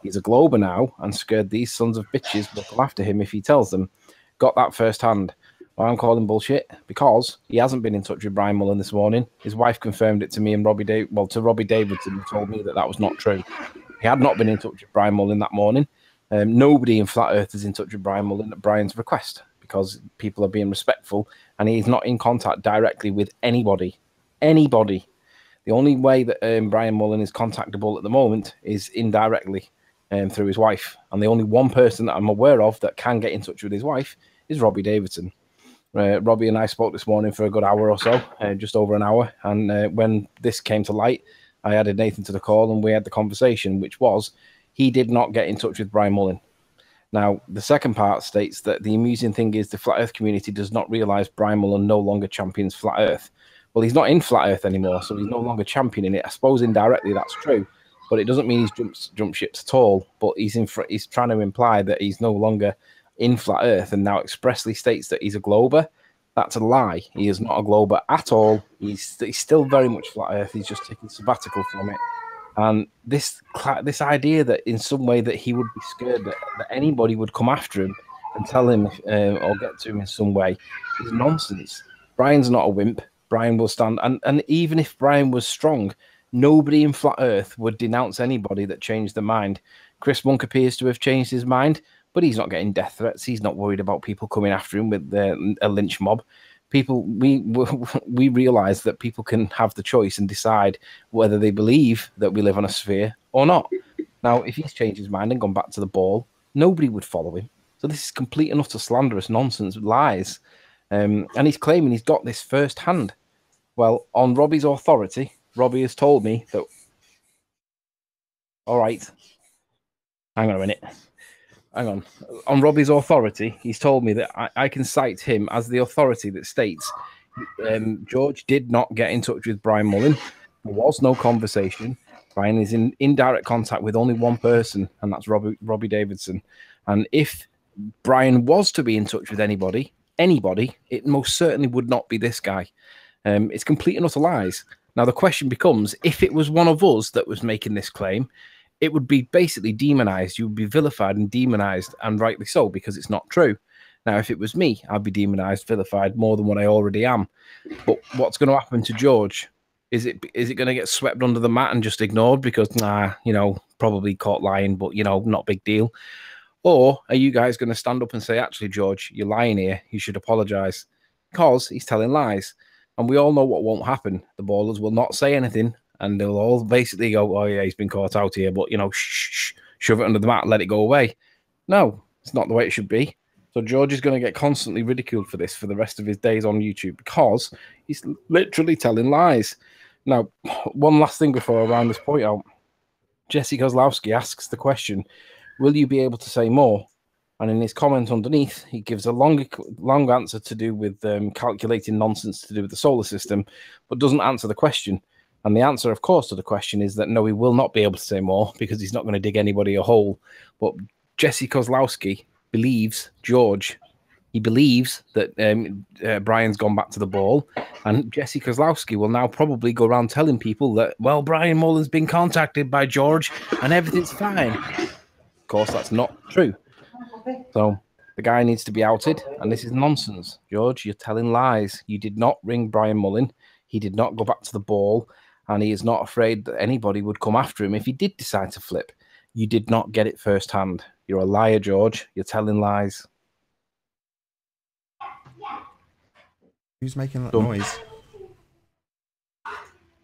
He's a glober now and scared these sons of bitches will come after him if he tells them. Got that firsthand. Well, I'm calling bullshit because he hasn't been in touch with Brian Mullen this morning. His wife confirmed it to me and Robbie to Robbie Davidson, who told me that was not true. He had not been in touch with Brian Mullen that morning. Nobody in Flat Earth is in touch with Brian Mullen at Brian's request because people are being respectful, and he's not in contact directly with anybody. Anybody. The only way that Brian Mullen is contactable at the moment is indirectly through his wife. And the only one person that I'm aware of that can get in touch with his wife is Robbie Davidson. Robbie and I spoke this morning for a good hour or so, just over an hour. And when this came to light, I added Nathan to the call and we had the conversation, which was he did not get in touch with Brian Mullen. Now, the second part states that the amusing thing is the Flat Earth community does not realize Brian Mullen no longer champions Flat Earth. Well, he's not in Flat Earth anymore, so he's no longer championing it. I suppose indirectly that's true, but it doesn't mean he's jumped ships at all. But he's trying to imply that he's no longer in Flat Earth and now expressly states that he's a glober. That's a lie. He is not a glober at all. He's still very much Flat Earth. He's just taking sabbatical from it. And this idea that in some way that he would be scared that anybody would come after him and tell him or get to him in some way is nonsense. Brian's not a wimp. Brian will stand. And even if Brian was strong, nobody in Flat Earth would denounce anybody that changed their mind. Chris Monk appears to have changed his mind, but he's not getting death threats. He's not worried about people coming after him with a lynch mob. We realize that people can have the choice and decide whether they believe that we live on a sphere or not. Now, if he's changed his mind and gone back to the ball, nobody would follow him. So this is complete and utter slanderous nonsense, lies. And he's claiming he's got this firsthand. Well, on Robbie's authority, Robbie has told me that... All right. Hang on a minute. Hang on. On Robbie's authority, he's told me that I can cite him as the authority that states George did not get in touch with Brian Mullen. There was no conversation. Brian is in indirect contact with only one person, and that's Robbie Davidson. And if Brian was to be in touch with anybody, it most certainly would not be this guy. It's complete and utter lies. Now, the question becomes, if it was one of us that was making this claim, it would be basically demonized. You would be vilified and demonized, and rightly so, because it's not true. Now, if it was me, I'd be demonized, vilified more than what I already am. But what's going to happen to George? Is it going to get swept under the mat and just ignored because, probably caught lying, but, not big deal? Or are you guys going to stand up and say, actually, George, you're lying here. You should apologize because he's telling lies. And we all know what won't happen. The ballers will not say anything. And they'll all basically go, oh, yeah, he's been caught out here. But, shove it under the mat, let it go away. No, it's not the way it should be. So George is going to get constantly ridiculed for this for the rest of his days on YouTube because he's literally telling lies. Now, one last thing before I round this point out. Jesse Kozlowski asks the question, will you be able to say more? And in his comment underneath, he gives a long answer to do with calculating nonsense to do with the solar system, but doesn't answer the question. And the answer, of course, to the question is that no, he will not be able to say more because he's not going to dig anybody a hole. But Jesse Kozlowski believes George. He believes that Brian's gone back to the ball. And Jesse Kozlowski will now probably go around telling people that, well, Brian Mullen's been contacted by George and everything's fine. Of course, that's not true. So the guy needs to be outed. And this is nonsense. George, you're telling lies. You did not ring Brian Mullen. He did not go back to the ball. And he is not afraid that anybody would come after him if he did decide to flip. You did not get it firsthand. You're a liar, George. You're telling lies. Who's making that noise?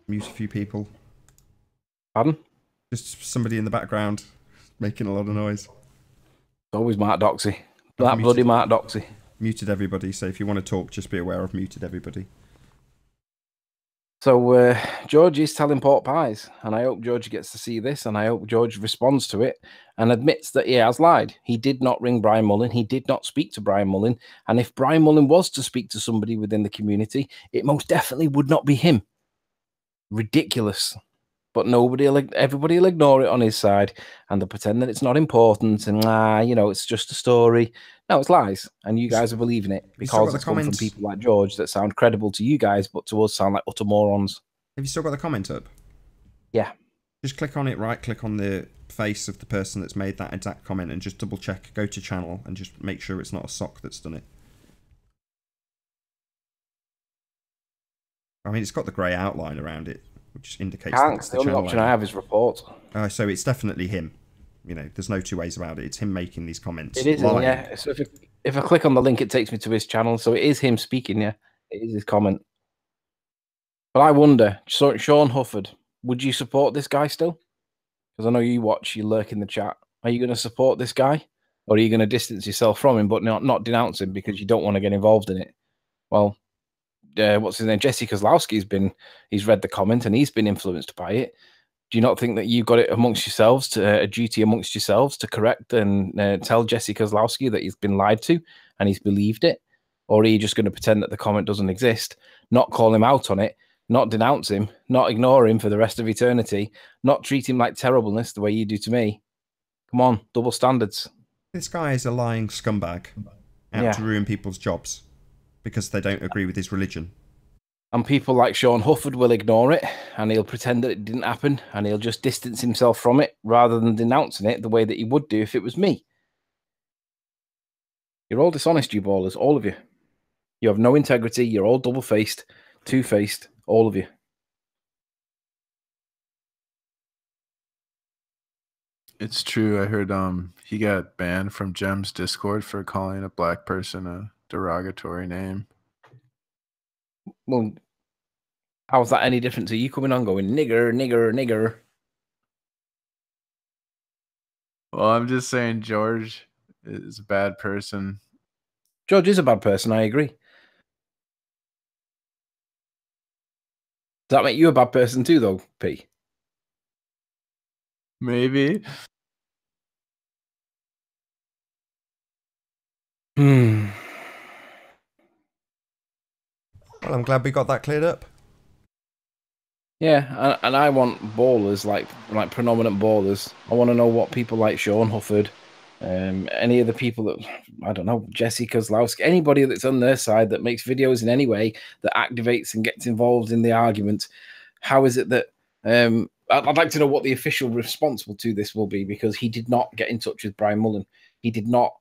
Mute a few people. Pardon? Just somebody in the background making a lot of noise. It's always Mark Doxey. That bloody Mark Doxey. Muted everybody, so if you want to talk, just be aware I've muted everybody. So George is telling pork pies, and I hope George gets to see this, and I hope George responds to it and admits that he has lied. He did not ring Brian Mullen. He did not speak to Brian Mullen. And if Brian Mullen was to speak to somebody within the community, it most definitely would not be him. Ridiculous. But everybody will ignore it on his side, and they'll pretend that it's not important, and it's just a story. No, it's lies, and you guys are believing it because it's come from people like George that sound credible to you guys, but to us sound like utter morons. Have you still got the comment up? Yeah. Just click on it, right-click on the face of the person that's made that exact comment, and just double-check, go to channel, and just make sure it's not a sock that's done it. I mean, it's got the grey outline around it, which indicates Can't, that it's the the only channel option ID. I have is report. So it's definitely him. You know, there's no two ways about it. It's him making these comments. It is, lying. yeah. So if I click on the link, it takes me to his channel. So it is him speaking, yeah. It is his comment. But I wonder, so Sean Hufford, would you support this guy still? Because I know you watch, you lurk in the chat. Are you going to support this guy? Or are you going to distance yourself from him, but not denounce him because you don't want to get involved in it? Well, what's his name? Jesse Kozlowski's he's read the comment and he's been influenced by it. Do you not think that you've got it amongst yourselves, a duty amongst yourselves to correct and tell Jesse Kozlowski that he's been lied to and he's believed it? Or are you just going to pretend that the comment doesn't exist, not call him out on it, not denounce him, not ignore him for the rest of eternity, not treat him like terribleness the way you do to me? Come on, double standards. This guy is a lying scumbag out to ruin people's jobs because they don't agree with his religion. And people like Sean Hufford will ignore it and he'll pretend that it didn't happen and he'll just distance himself from it rather than denouncing it the way that he would do if it was me. You're all dishonest, you ballers, all of you. You have no integrity. You're all double-faced, two-faced, all of you. It's true. I heard he got banned from Gem's Discord for calling a black person a derogatory name. Well, how's that any different to you coming on going, nigger, nigger, nigger? Well, I'm just saying George is a bad person. George is a bad person, I agree. Does that make you a bad person too, though, P? Maybe. Well, I'm glad we got that cleared up. Yeah, and I want ballers, like predominant ballers. I want to know what people like Sean Hufford, any of the people that, I don't know, Jesse Kozlowski, anybody that's on their side that makes videos in any way that activates and gets involved in the argument. How is it that I'd like to know what the official responsible to this will be, because he did not get in touch with Brian Mullen. He did not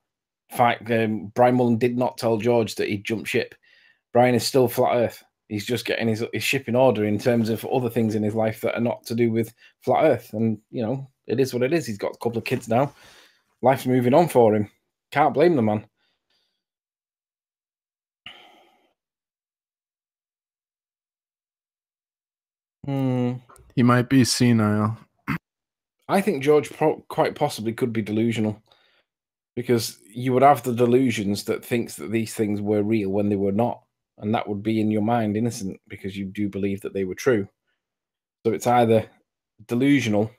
fight. Brian Mullen did not tell George that he'd jumped ship. Brian is still flat Earth. He's just getting his ship in order in terms of other things in his life that are not to do with flat Earth. And, you know, it is what it is. He's got a couple of kids now. Life's moving on for him. Can't blame the man. He might be senile. I think George quite possibly could be delusional, because you would have the delusions that thinks that these things were real when they were not. And that would be in your mind innocent because you do believe that they were true. So it's either delusional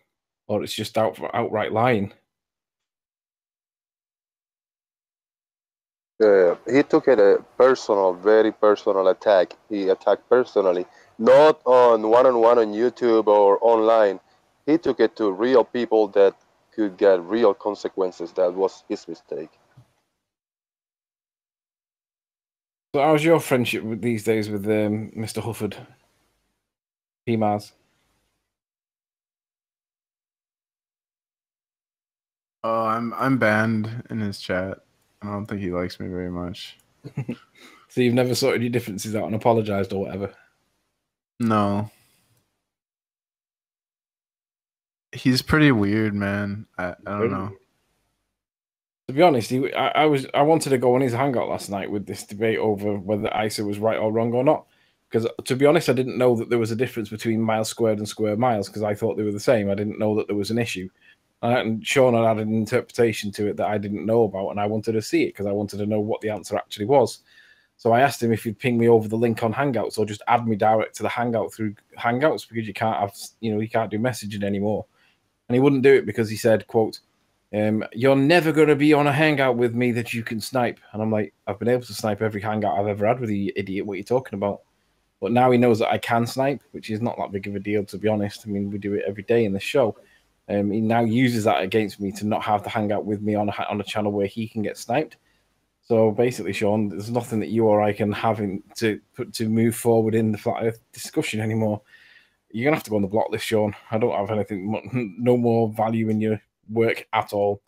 or it's just outright lying. He took it a personal, very personal attack. He attacked personally, not on one-on-one on YouTube or online. He took it to real people that could get real consequences. That was his mistake. So how's your friendship these days with Mr. Hufford? PMARS? Oh, I'm banned in his chat. I don't think he likes me very much. So you've never sorted your differences out and apologized or whatever? No. He's pretty weird, man. I don't know. To be honest, I wanted to go on his hangout last night with this debate over whether ISA was right or wrong or not. Because to be honest, I didn't know that there was a difference between miles squared and square miles, because I thought they were the same. I didn't know that there was an issue. And Sean had added an interpretation to it that I didn't know about, and I wanted to see it because I wanted to know what the answer actually was. So I asked him if he'd ping me over the link on Hangouts or just add me direct to the Hangout through Hangouts, because you can't have, you can't do messaging anymore. And he wouldn't do it because he said, quote, "You're never going to be on a Hangout with me that you can snipe." And I'm like, I've been able to snipe every Hangout I've ever had with you, idiot. What are you talking about? But now he knows that I can snipe, which is not that big of a deal, to be honest. I mean, we do it every day in the show. He now uses that against me to not have the Hangout with me on a channel where he can get sniped. So basically, Sean, there's nothing that you or I can have to move forward in the flat Earth discussion anymore. You're gonna have to go on the block list, Sean. I don't have anything, no more value in your work at all.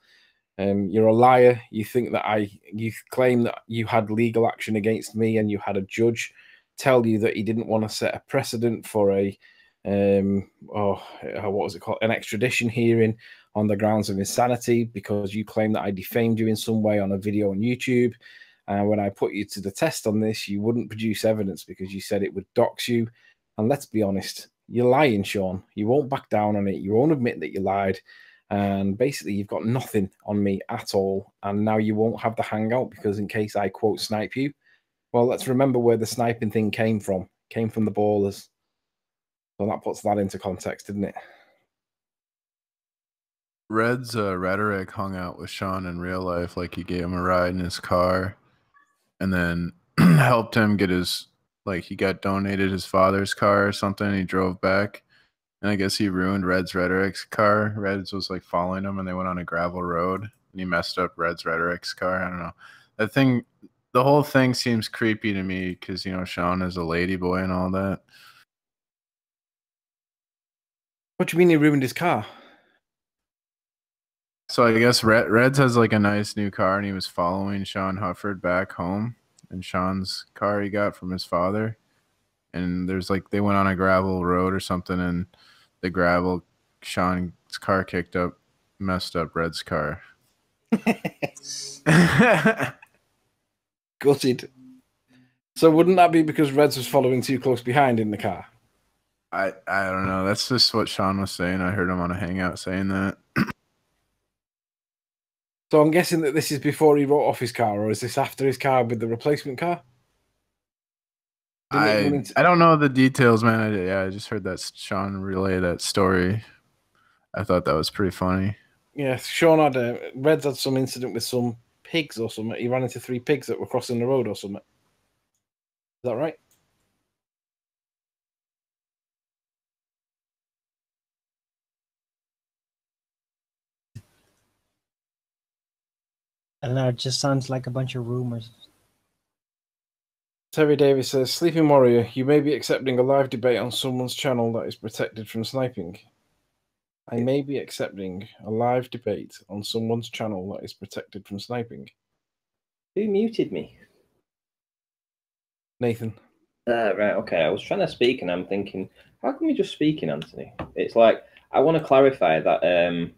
You're a liar. You think that you claim that you had legal action against me and you had a judge tell you that he didn't want to set a precedent for a what was it called, an extradition hearing on the grounds of insanity, because you claim that I defamed you in some way on a video on YouTube. And when I put you to the test on this, you wouldn't produce evidence because you said it would dox you. And let's be honest, you're lying, Sean. You won't back down on it. You won't admit that you lied. And basically, you've got nothing on me at all. And now you won't have the hangout because in case I quote snipe you, well, let's remember where the sniping thing came from. It came from the ballers. So that puts that into context, didn't it? Red's rhetoric hung out with Sean in real life, like he gave him a ride in his car and then helped him get his, like he got donated his father's car or something. He drove back. And I guess he ruined Red's Rhetoric's car. Red's was like following him and they went on a gravel road and he messed up Red's Rhetoric's car. I don't know. That thing, the whole thing seems creepy to me because, you know, Sean is a lady boy and all that. What do you mean he ruined his car? So I guess Reds has like a nice new car and he was following Sean Hufford back home in Sean's car he got from his father. And there's like, they went on a gravel road or something and the gravel, Sean's car kicked up, messed up Red's car. Gutted. So wouldn't that be because Reds was following too close behind in the car? I don't know. That's just what Sean was saying. I heard him on a hangout saying that. So I'm guessing that this is before he wrote off his car, or is this after his car with the replacement car? I don't know the details, man. I just heard that Sean relay that story. I thought that was pretty funny. Yeah, Sean had Reds had some incident with some pigs or something. He ran into 3 pigs that were crossing the road or something. Is that right? I don't know, it just sounds like a bunch of rumors. Terry Davis says, Sleeping Warrior, you may be accepting a live debate on someone's channel that is protected from sniping. I may be accepting a live debate on someone's channel that is protected from sniping. Who muted me? Nathan. Right, okay. I was trying to speak and I'm thinking, how come you're just speaking, Anthony? It's like, I want to clarify that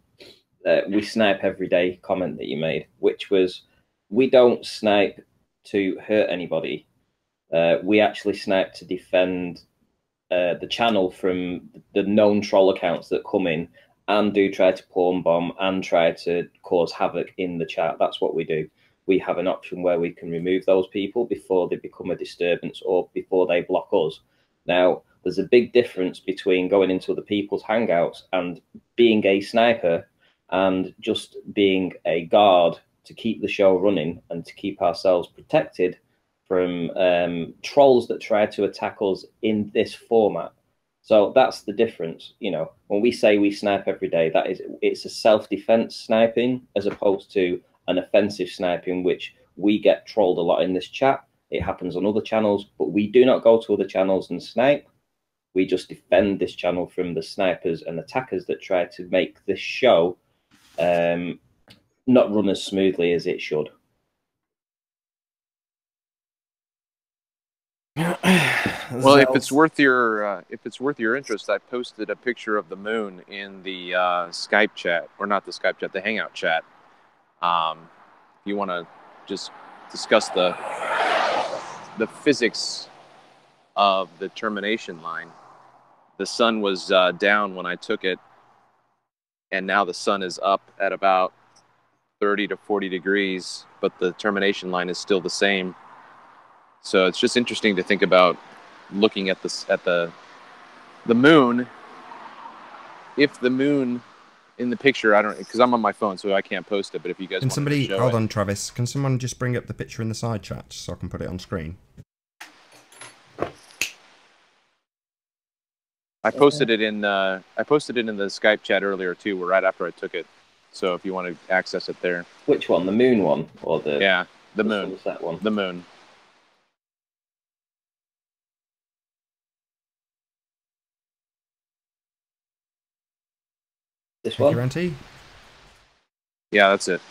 we snipe every day comment that you made, which was, we don't snipe to hurt anybody. We actually snipe to defend the channel from the known troll accounts that come in and do try to porn bomb and try to cause havoc in the chat. That's what we do. We have an option where we can remove those people before they become a disturbance or before they block us. Now, there's a big difference between going into other people's hangouts and being a sniper and just being a guard to keep the show running and to keep ourselves protected from trolls that try to attack us in this format. So that's the difference. You know, when we say we snipe every day, that is, it's a self-defense sniping as opposed to an offensive sniping, which we get trolled a lot in this chat. It happens on other channels, but we do not go to other channels and snipe. We just defend this channel from the snipers and attackers that try to make this show not run as smoothly as it should. Well, if it's worth your interest, I posted a picture of the moon in the Skype chat, or not the Skype chat, the Hangout chat. If you want to just discuss the physics of the termination line, the sun was down when I took it, and now the sun is up at about 30 to 40 degrees, but the termination line is still the same. So it's just interesting to think about looking at this at the moon. If the moon in the picture, I don't, because I'm on my phone, so I can't post it. But if you guys can want somebody to show hold it. on, Travis? Can someone just bring up the picture in the side chat so I can put it on screen? I posted it in the Skype chat earlier too, right after I took it. So if you want to access it there. Which one? The moon one or the the moon? Sunset one. The moon. This one? Ranty? Yeah, that's it.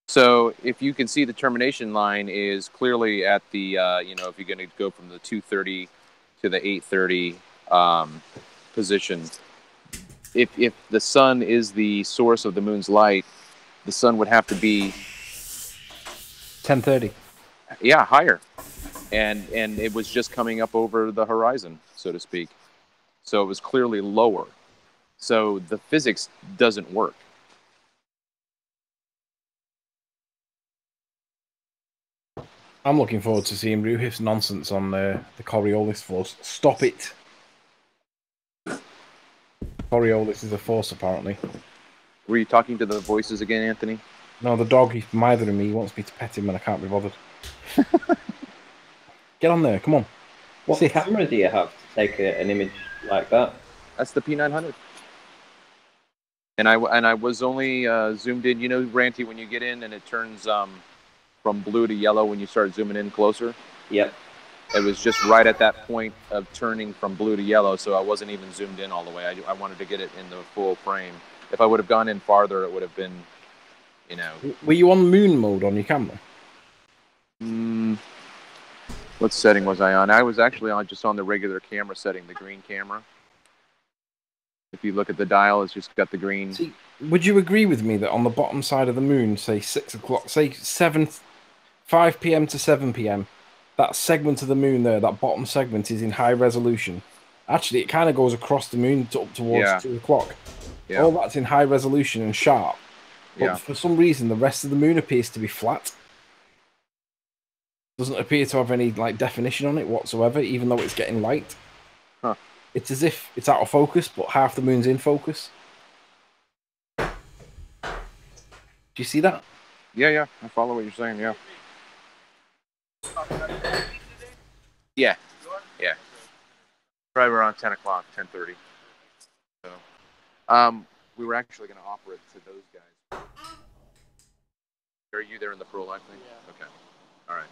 So if you can see, the termination line is clearly at the, you know, if you're going to go from the 2:30 to the 8:30 position, if the sun is the source of the moon's light, the sun would have to be 10:30. Yeah, higher, and it was just coming up over the horizon, so to speak. So it was clearly lower. So the physics doesn't work. I'm looking forward to seeing Ruhif's nonsense on the Coriolis force. Stop it. Coriolis is a force, apparently. Were you talking to the voices again, Anthony? No, the dog, he's mithering me. He wants me to pet him, and I can't be bothered. Get on there, come on. What camera do you have to take an image like that? That's the P900. And I was only zoomed in. You know, Ranty, when you get in and it turns from blue to yellow when you start zooming in closer? Yep. It was just right at that point of turning from blue to yellow, so I wasn't even zoomed in all the way. I wanted to get it in the full frame. If I would have gone in farther, it would have been, you know... Were you on moon mode on your camera? What setting was I on? I was actually just on the regular camera setting, the green camera. If you look at the dial, it's just got the green. See, would you agree with me that on the bottom side of the moon, say 6 o'clock, say 5 p.m. to 7 p.m., that segment of the moon there, that bottom segment is in high resolution. Actually, it kind of goes across the moon up towards 2 o'clock. Yeah. All that's in high resolution and sharp. But for some reason, the rest of the moon appears to be flat. Doesn't appear to have any like definition on it whatsoever, even though it's getting light. Huh. It's as if it's out of focus, but half the moon's in focus. Do you see that? Yeah, I follow what you're saying, yeah. Yeah. Probably around 10 o'clock, 10:30. So, we were actually going to offer it to those guys. Are you there in the pro life thing? Yeah. Okay. All right.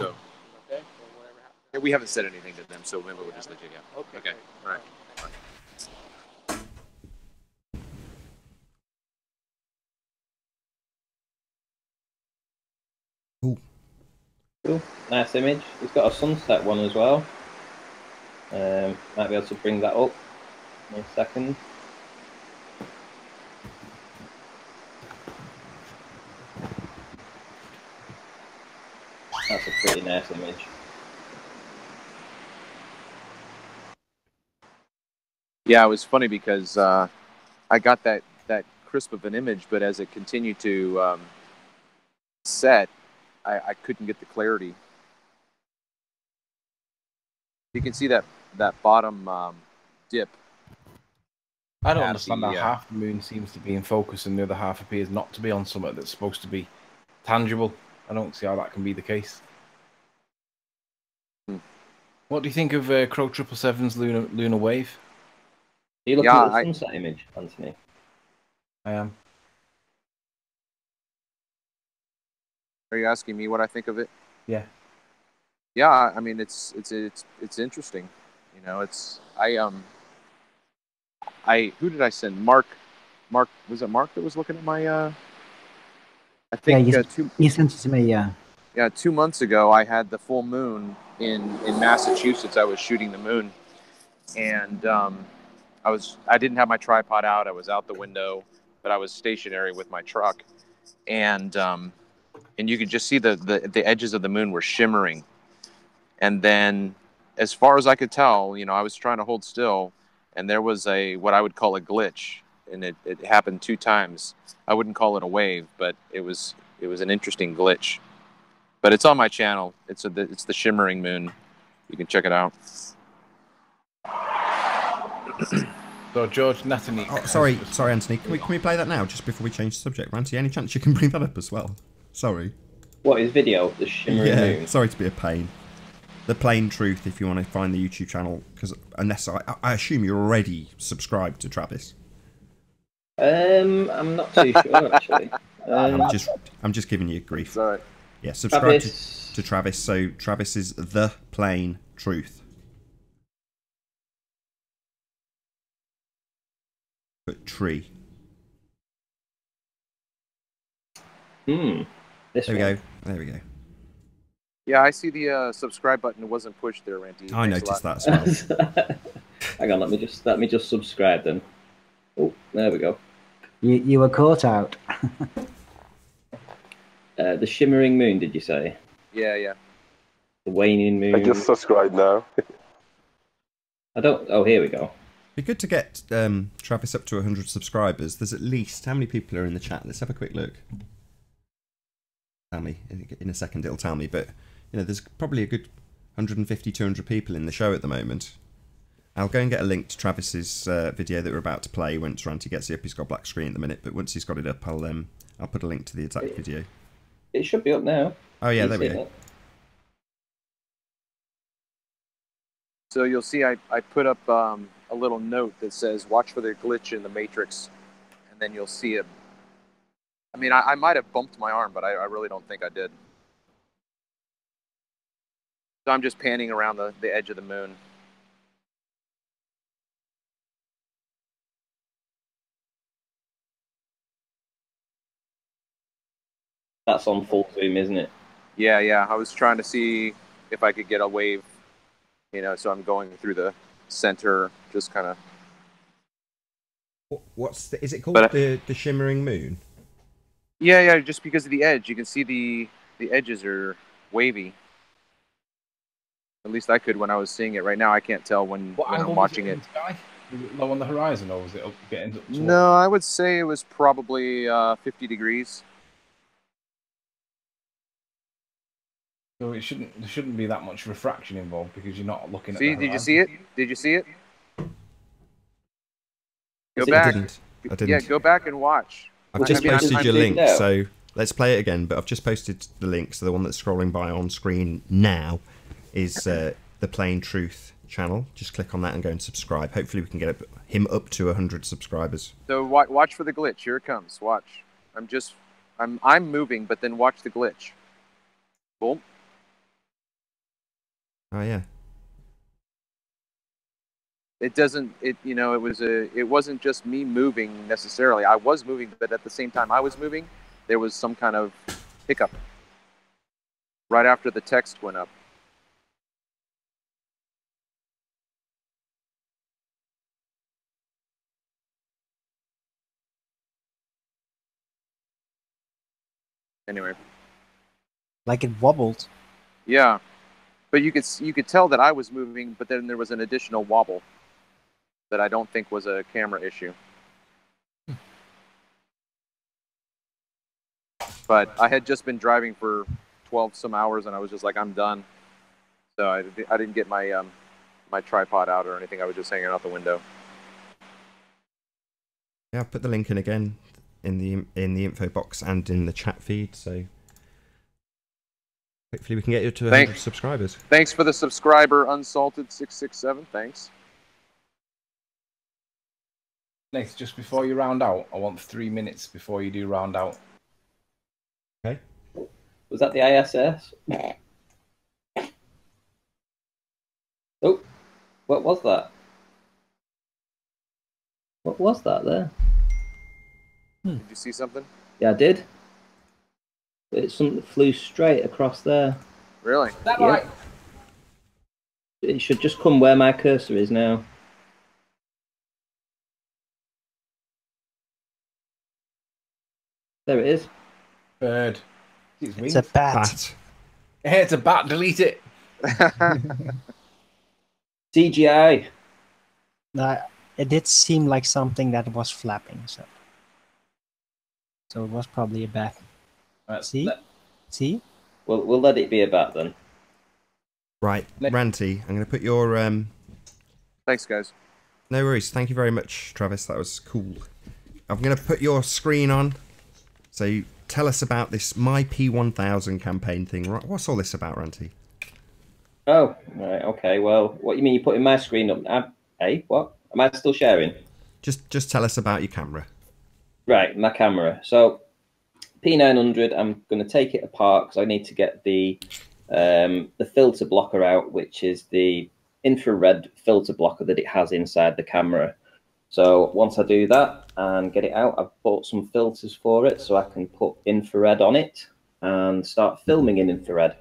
So. Okay. Well, whatever happens. Yeah, we haven't said anything to them, so maybe we'll just let you go. Okay. All right. Cool. Nice image. It's got a sunset one as well. Might be able to bring that up in a second. That's a pretty nice image. Yeah, it was funny because I got that crisp of an image, but as it continued to set, I couldn't get the clarity. You can see that bottom dip. I don't understand how half the moon seems to be in focus and the other half appears not to be on something that's supposed to be tangible. I don't see how that can be the case. What do you think of Crow 777's lunar wave? Are you looking at the sunset image, Anthony? I am. Are you asking me what I think of it? Yeah. Yeah, I mean it's interesting. You know, who did I send? Mark, was it Mark that was looking at my I think you sent it to me, yeah. Yeah, 2 months ago I had the full moon in Massachusetts. I was shooting the moon, and I didn't have my tripod out. I was out the window, but I was stationary with my truck, and you could just see the edges of the moon were shimmering. And then, as far as I could tell, you know, I was trying to hold still, and there was what I would call a glitch, and it happened 2 times. I wouldn't call it a wave, but it was an interesting glitch. But it's on my channel. It's the shimmering moon. You can check it out. So George, Nathan. Oh, sorry, Anthony. Can we play that now, just before we change the subject, Ranty? Any chance you can bring that up as well? Sorry. What is video? The shimmering moon. Sorry to be a pain. The plain truth, if you want to find the YouTube channel, because unless I assume you're already subscribed to Travis. I'm not too sure actually. I'm just giving you grief. Sorry. Yeah, subscribe to Travis. So Travis is the plain truth. But tree. This There we one. go. There we go. Yeah, I see the subscribe button wasn't pushed there, Ranty. I Thanks a noticed lot. that as well. Hang on, let me just subscribe then. Oh, there we go. You were caught out. The shimmering moon, did you say? Yeah, yeah. The waning moon. I just subscribed now. I don't. Oh, here we go. Be good to get Travis up to 100 subscribers. There's at least how many people are in the chat? Let's have a quick look. Tell me in a second. It'll tell me, but you know, there's probably a good 150, 200 people in the show at the moment. I'll go and get a link to Travis's video that we're about to play once Ranty gets it up. He's got a black screen at the minute, but once he's got it up, I'll put a link to the exact video. It should be up now. Oh yeah, there we go. So you'll see I put up a little note that says, watch for the glitch in the Matrix, and then you'll see it. I mean, I might have bumped my arm, but I really don't think I did. So I'm just panning around the edge of the moon. That's on full zoom, isn't it? Yeah, yeah. I was trying to see if I could get a wave, you know, so I'm going through the center, just kind of. Is it called the shimmering moon? Yeah, yeah, just because of the edge. You can see the edges are wavy. At least I could when I was seeing it. Right now I can't tell when I'm watching it. Was it low on the horizon, or was it up, getting up? No, I would say it was probably 50 degrees. So there shouldn't be that much refraction involved because you're not looking at. See, did you see it? Did you see it? Go I back. I didn't. Yeah, go back and watch. I've just posted your link, so let's play it again. But I've just posted the link, so the one that's scrolling by on screen now is the Plain Truth channel. Just click on that and go and subscribe. Hopefully we can get him up to 100 subscribers. So watch for the glitch. Here it comes. Watch. I'm moving, but then watch the glitch. Boom. Oh yeah. It doesn't. It wasn't just me moving necessarily. I was moving, but at the same time I was moving, there was some kind of hiccup right after the text went up. Anyway. Like it wobbled. Yeah, but you could tell that I was moving, but then there was an additional wobble that I don't think was a camera issue. But I had just been driving for 12 some hours, and I was just like, I'm done. So I didn't get my my tripod out or anything. I was just hanging out the window. Yeah, I'll put the link in again in the info box and in the chat feed. So hopefully we can get you to 100 subscribers. Thanks for the subscriber, Unsalted667. Thanks. Next, just before you round out, I want 3 minutes before you do round out. Okay. Was that the ISS? Oh, what was that? What was that there? Did you see something? Yeah, I did. It's something that flew straight across there. Really? Is that right? It should just come where my cursor is now. There it is. Bird. It's a bat. Hey, it's a bat. Delete it. CGI. It did seem like something that was flapping, so it was probably a bat. See? See? We'll let it be a bat then. Right, Ranty, I'm going to put your... Thanks, guys. No worries. Thank you very much, Travis. That was cool. I'm going to put your screen on. So tell us about this My P1000 campaign thing. What's all this about, Ranty? Oh, right, okay. Well, what you mean you're putting my screen up? Hey, what? Am I still sharing? Just tell us about your camera. Right, my camera. So P900, I'm going to take it apart because I need to get the filter blocker out, which is the infrared filter blocker that it has inside the camera. So once I do that and get it out, I've bought some filters for it so I can put infrared on it and start filming in infrared.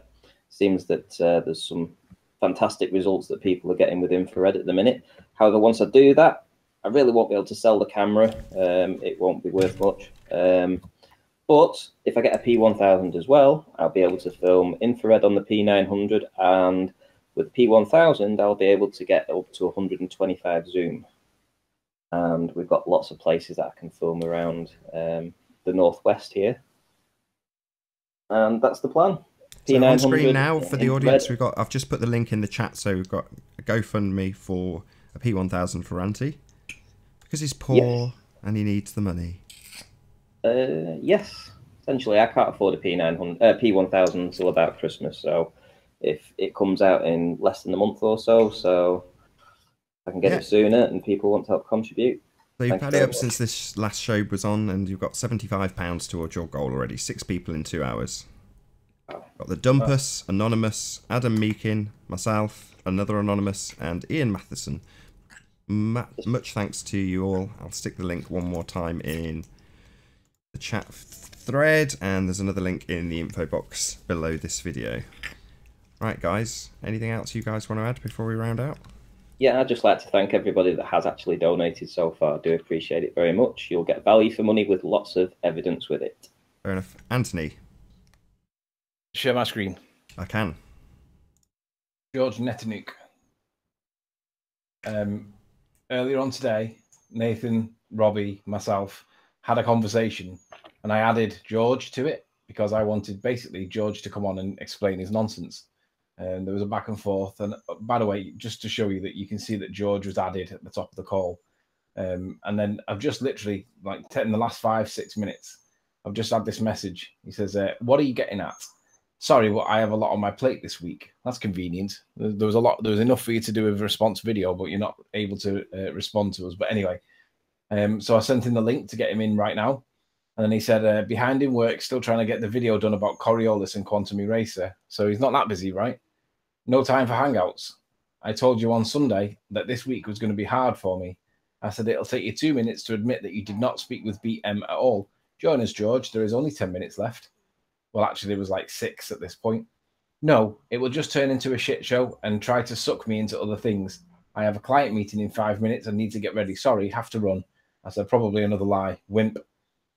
Seems that there's some fantastic results that people are getting with infrared at the minute. However, once I do that, I really won't be able to sell the camera. It won't be worth much. But if I get a P1000 as well, I'll be able to film infrared on the P900, and with P1000, I'll be able to get up to 125 zoom. And we've got lots of places that I can film around the northwest here. And that's the plan. So on screen now for the audience, I've just put the link in the chat. So we've got a GoFundMe for a P1000 for Auntie because he's poor and he needs the money. Yes, essentially, I can't afford a P1000 until about Christmas. So if it comes out in less than a month or so I can get it sooner and people want to help contribute. So you've had it up since this last show was on, and you've got £75 towards your goal already. 6 people in 2 hours. Got the Dumpus, Anonymous, Adam Meakin, myself, another Anonymous, and Ian Matheson. Much thanks to you all. I'll stick the link one more time in the chat thread, and there's another link in the info box below this video. Right, guys, anything else you guys want to add before we round out? Yeah, I'd just like to thank everybody that has actually donated so far. I do appreciate it very much. You'll get value for money with lots of evidence with it. Fair enough. Anthony? Share my screen. I can. George Netanuk. Earlier on today, Nathan, Robbie, myself had a conversation, and I added George to it because I wanted basically George to come on and explain his nonsense. And there was a back and forth. And by the way, just to show you that you can see that George was added at the top of the call. And then I've just literally, like in the last 5-6 minutes, I've just had this message. He says, what are you getting at? Sorry, well, I have a lot on my plate this week. That's convenient. There was enough for you to do a response video, but you're not able to respond to us. But anyway, so I sent him the link to get him in right now. And then he said, behind him work, still trying to get the video done about Coriolis and Quantum Eraser. So he's not that busy, right? No time for hangouts. I told you on Sunday that this week was going to be hard for me. I said, it'll take you 2 minutes to admit that you did not speak with BM at all. Join us, George. There is only 10 minutes left. Well, actually, there was like 6 at this point. No, it will just turn into a shit show and try to suck me into other things. I have a client meeting in 5 minutes. I need to get ready. Sorry, have to run. I said, probably another lie. Wimp.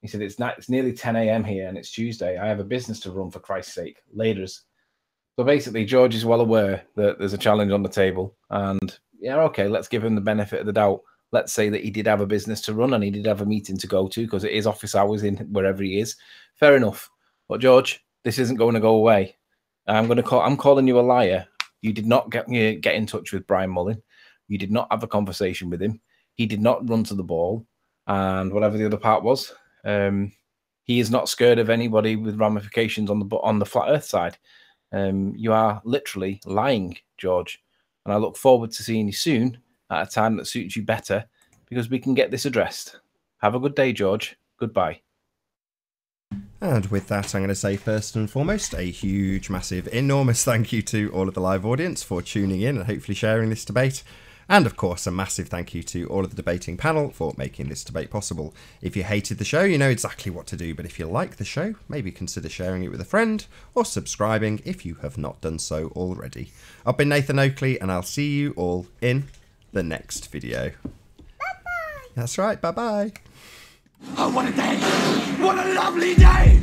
He said, it's nearly 10 a.m. here and it's Tuesday. I have a business to run, for Christ's sake. Laters. So basically, George is well aware that there's a challenge on the table. And yeah, okay, let's give him the benefit of the doubt. Let's say that he did have a business to run and he did have a meeting to go to because it is office hours in wherever he is. Fair enough. But George, this isn't going to go away. I'm calling you a liar. You did not get in touch with Brian Mullin. You did not have a conversation with him. He did not run to the ball. And whatever the other part was, he is not scared of anybody with ramifications on the flat earth side. You are literally lying, George. And I look forward to seeing you soon at a time that suits you better because we can get this addressed. Have a good day, George. Goodbye. And with that, I'm going to say first and foremost, a huge, massive, enormous thank you to all of the live audience for tuning in and hopefully sharing this debate. And of course, a massive thank you to all of the debating panel for making this debate possible. If you hated the show, you know exactly what to do. But if you like the show, maybe consider sharing it with a friend or subscribing if you have not done so already. I've been Nathan Oakley, and I'll see you all in the next video. Bye-bye. That's right. Bye-bye. Oh, what a day. What a lovely day.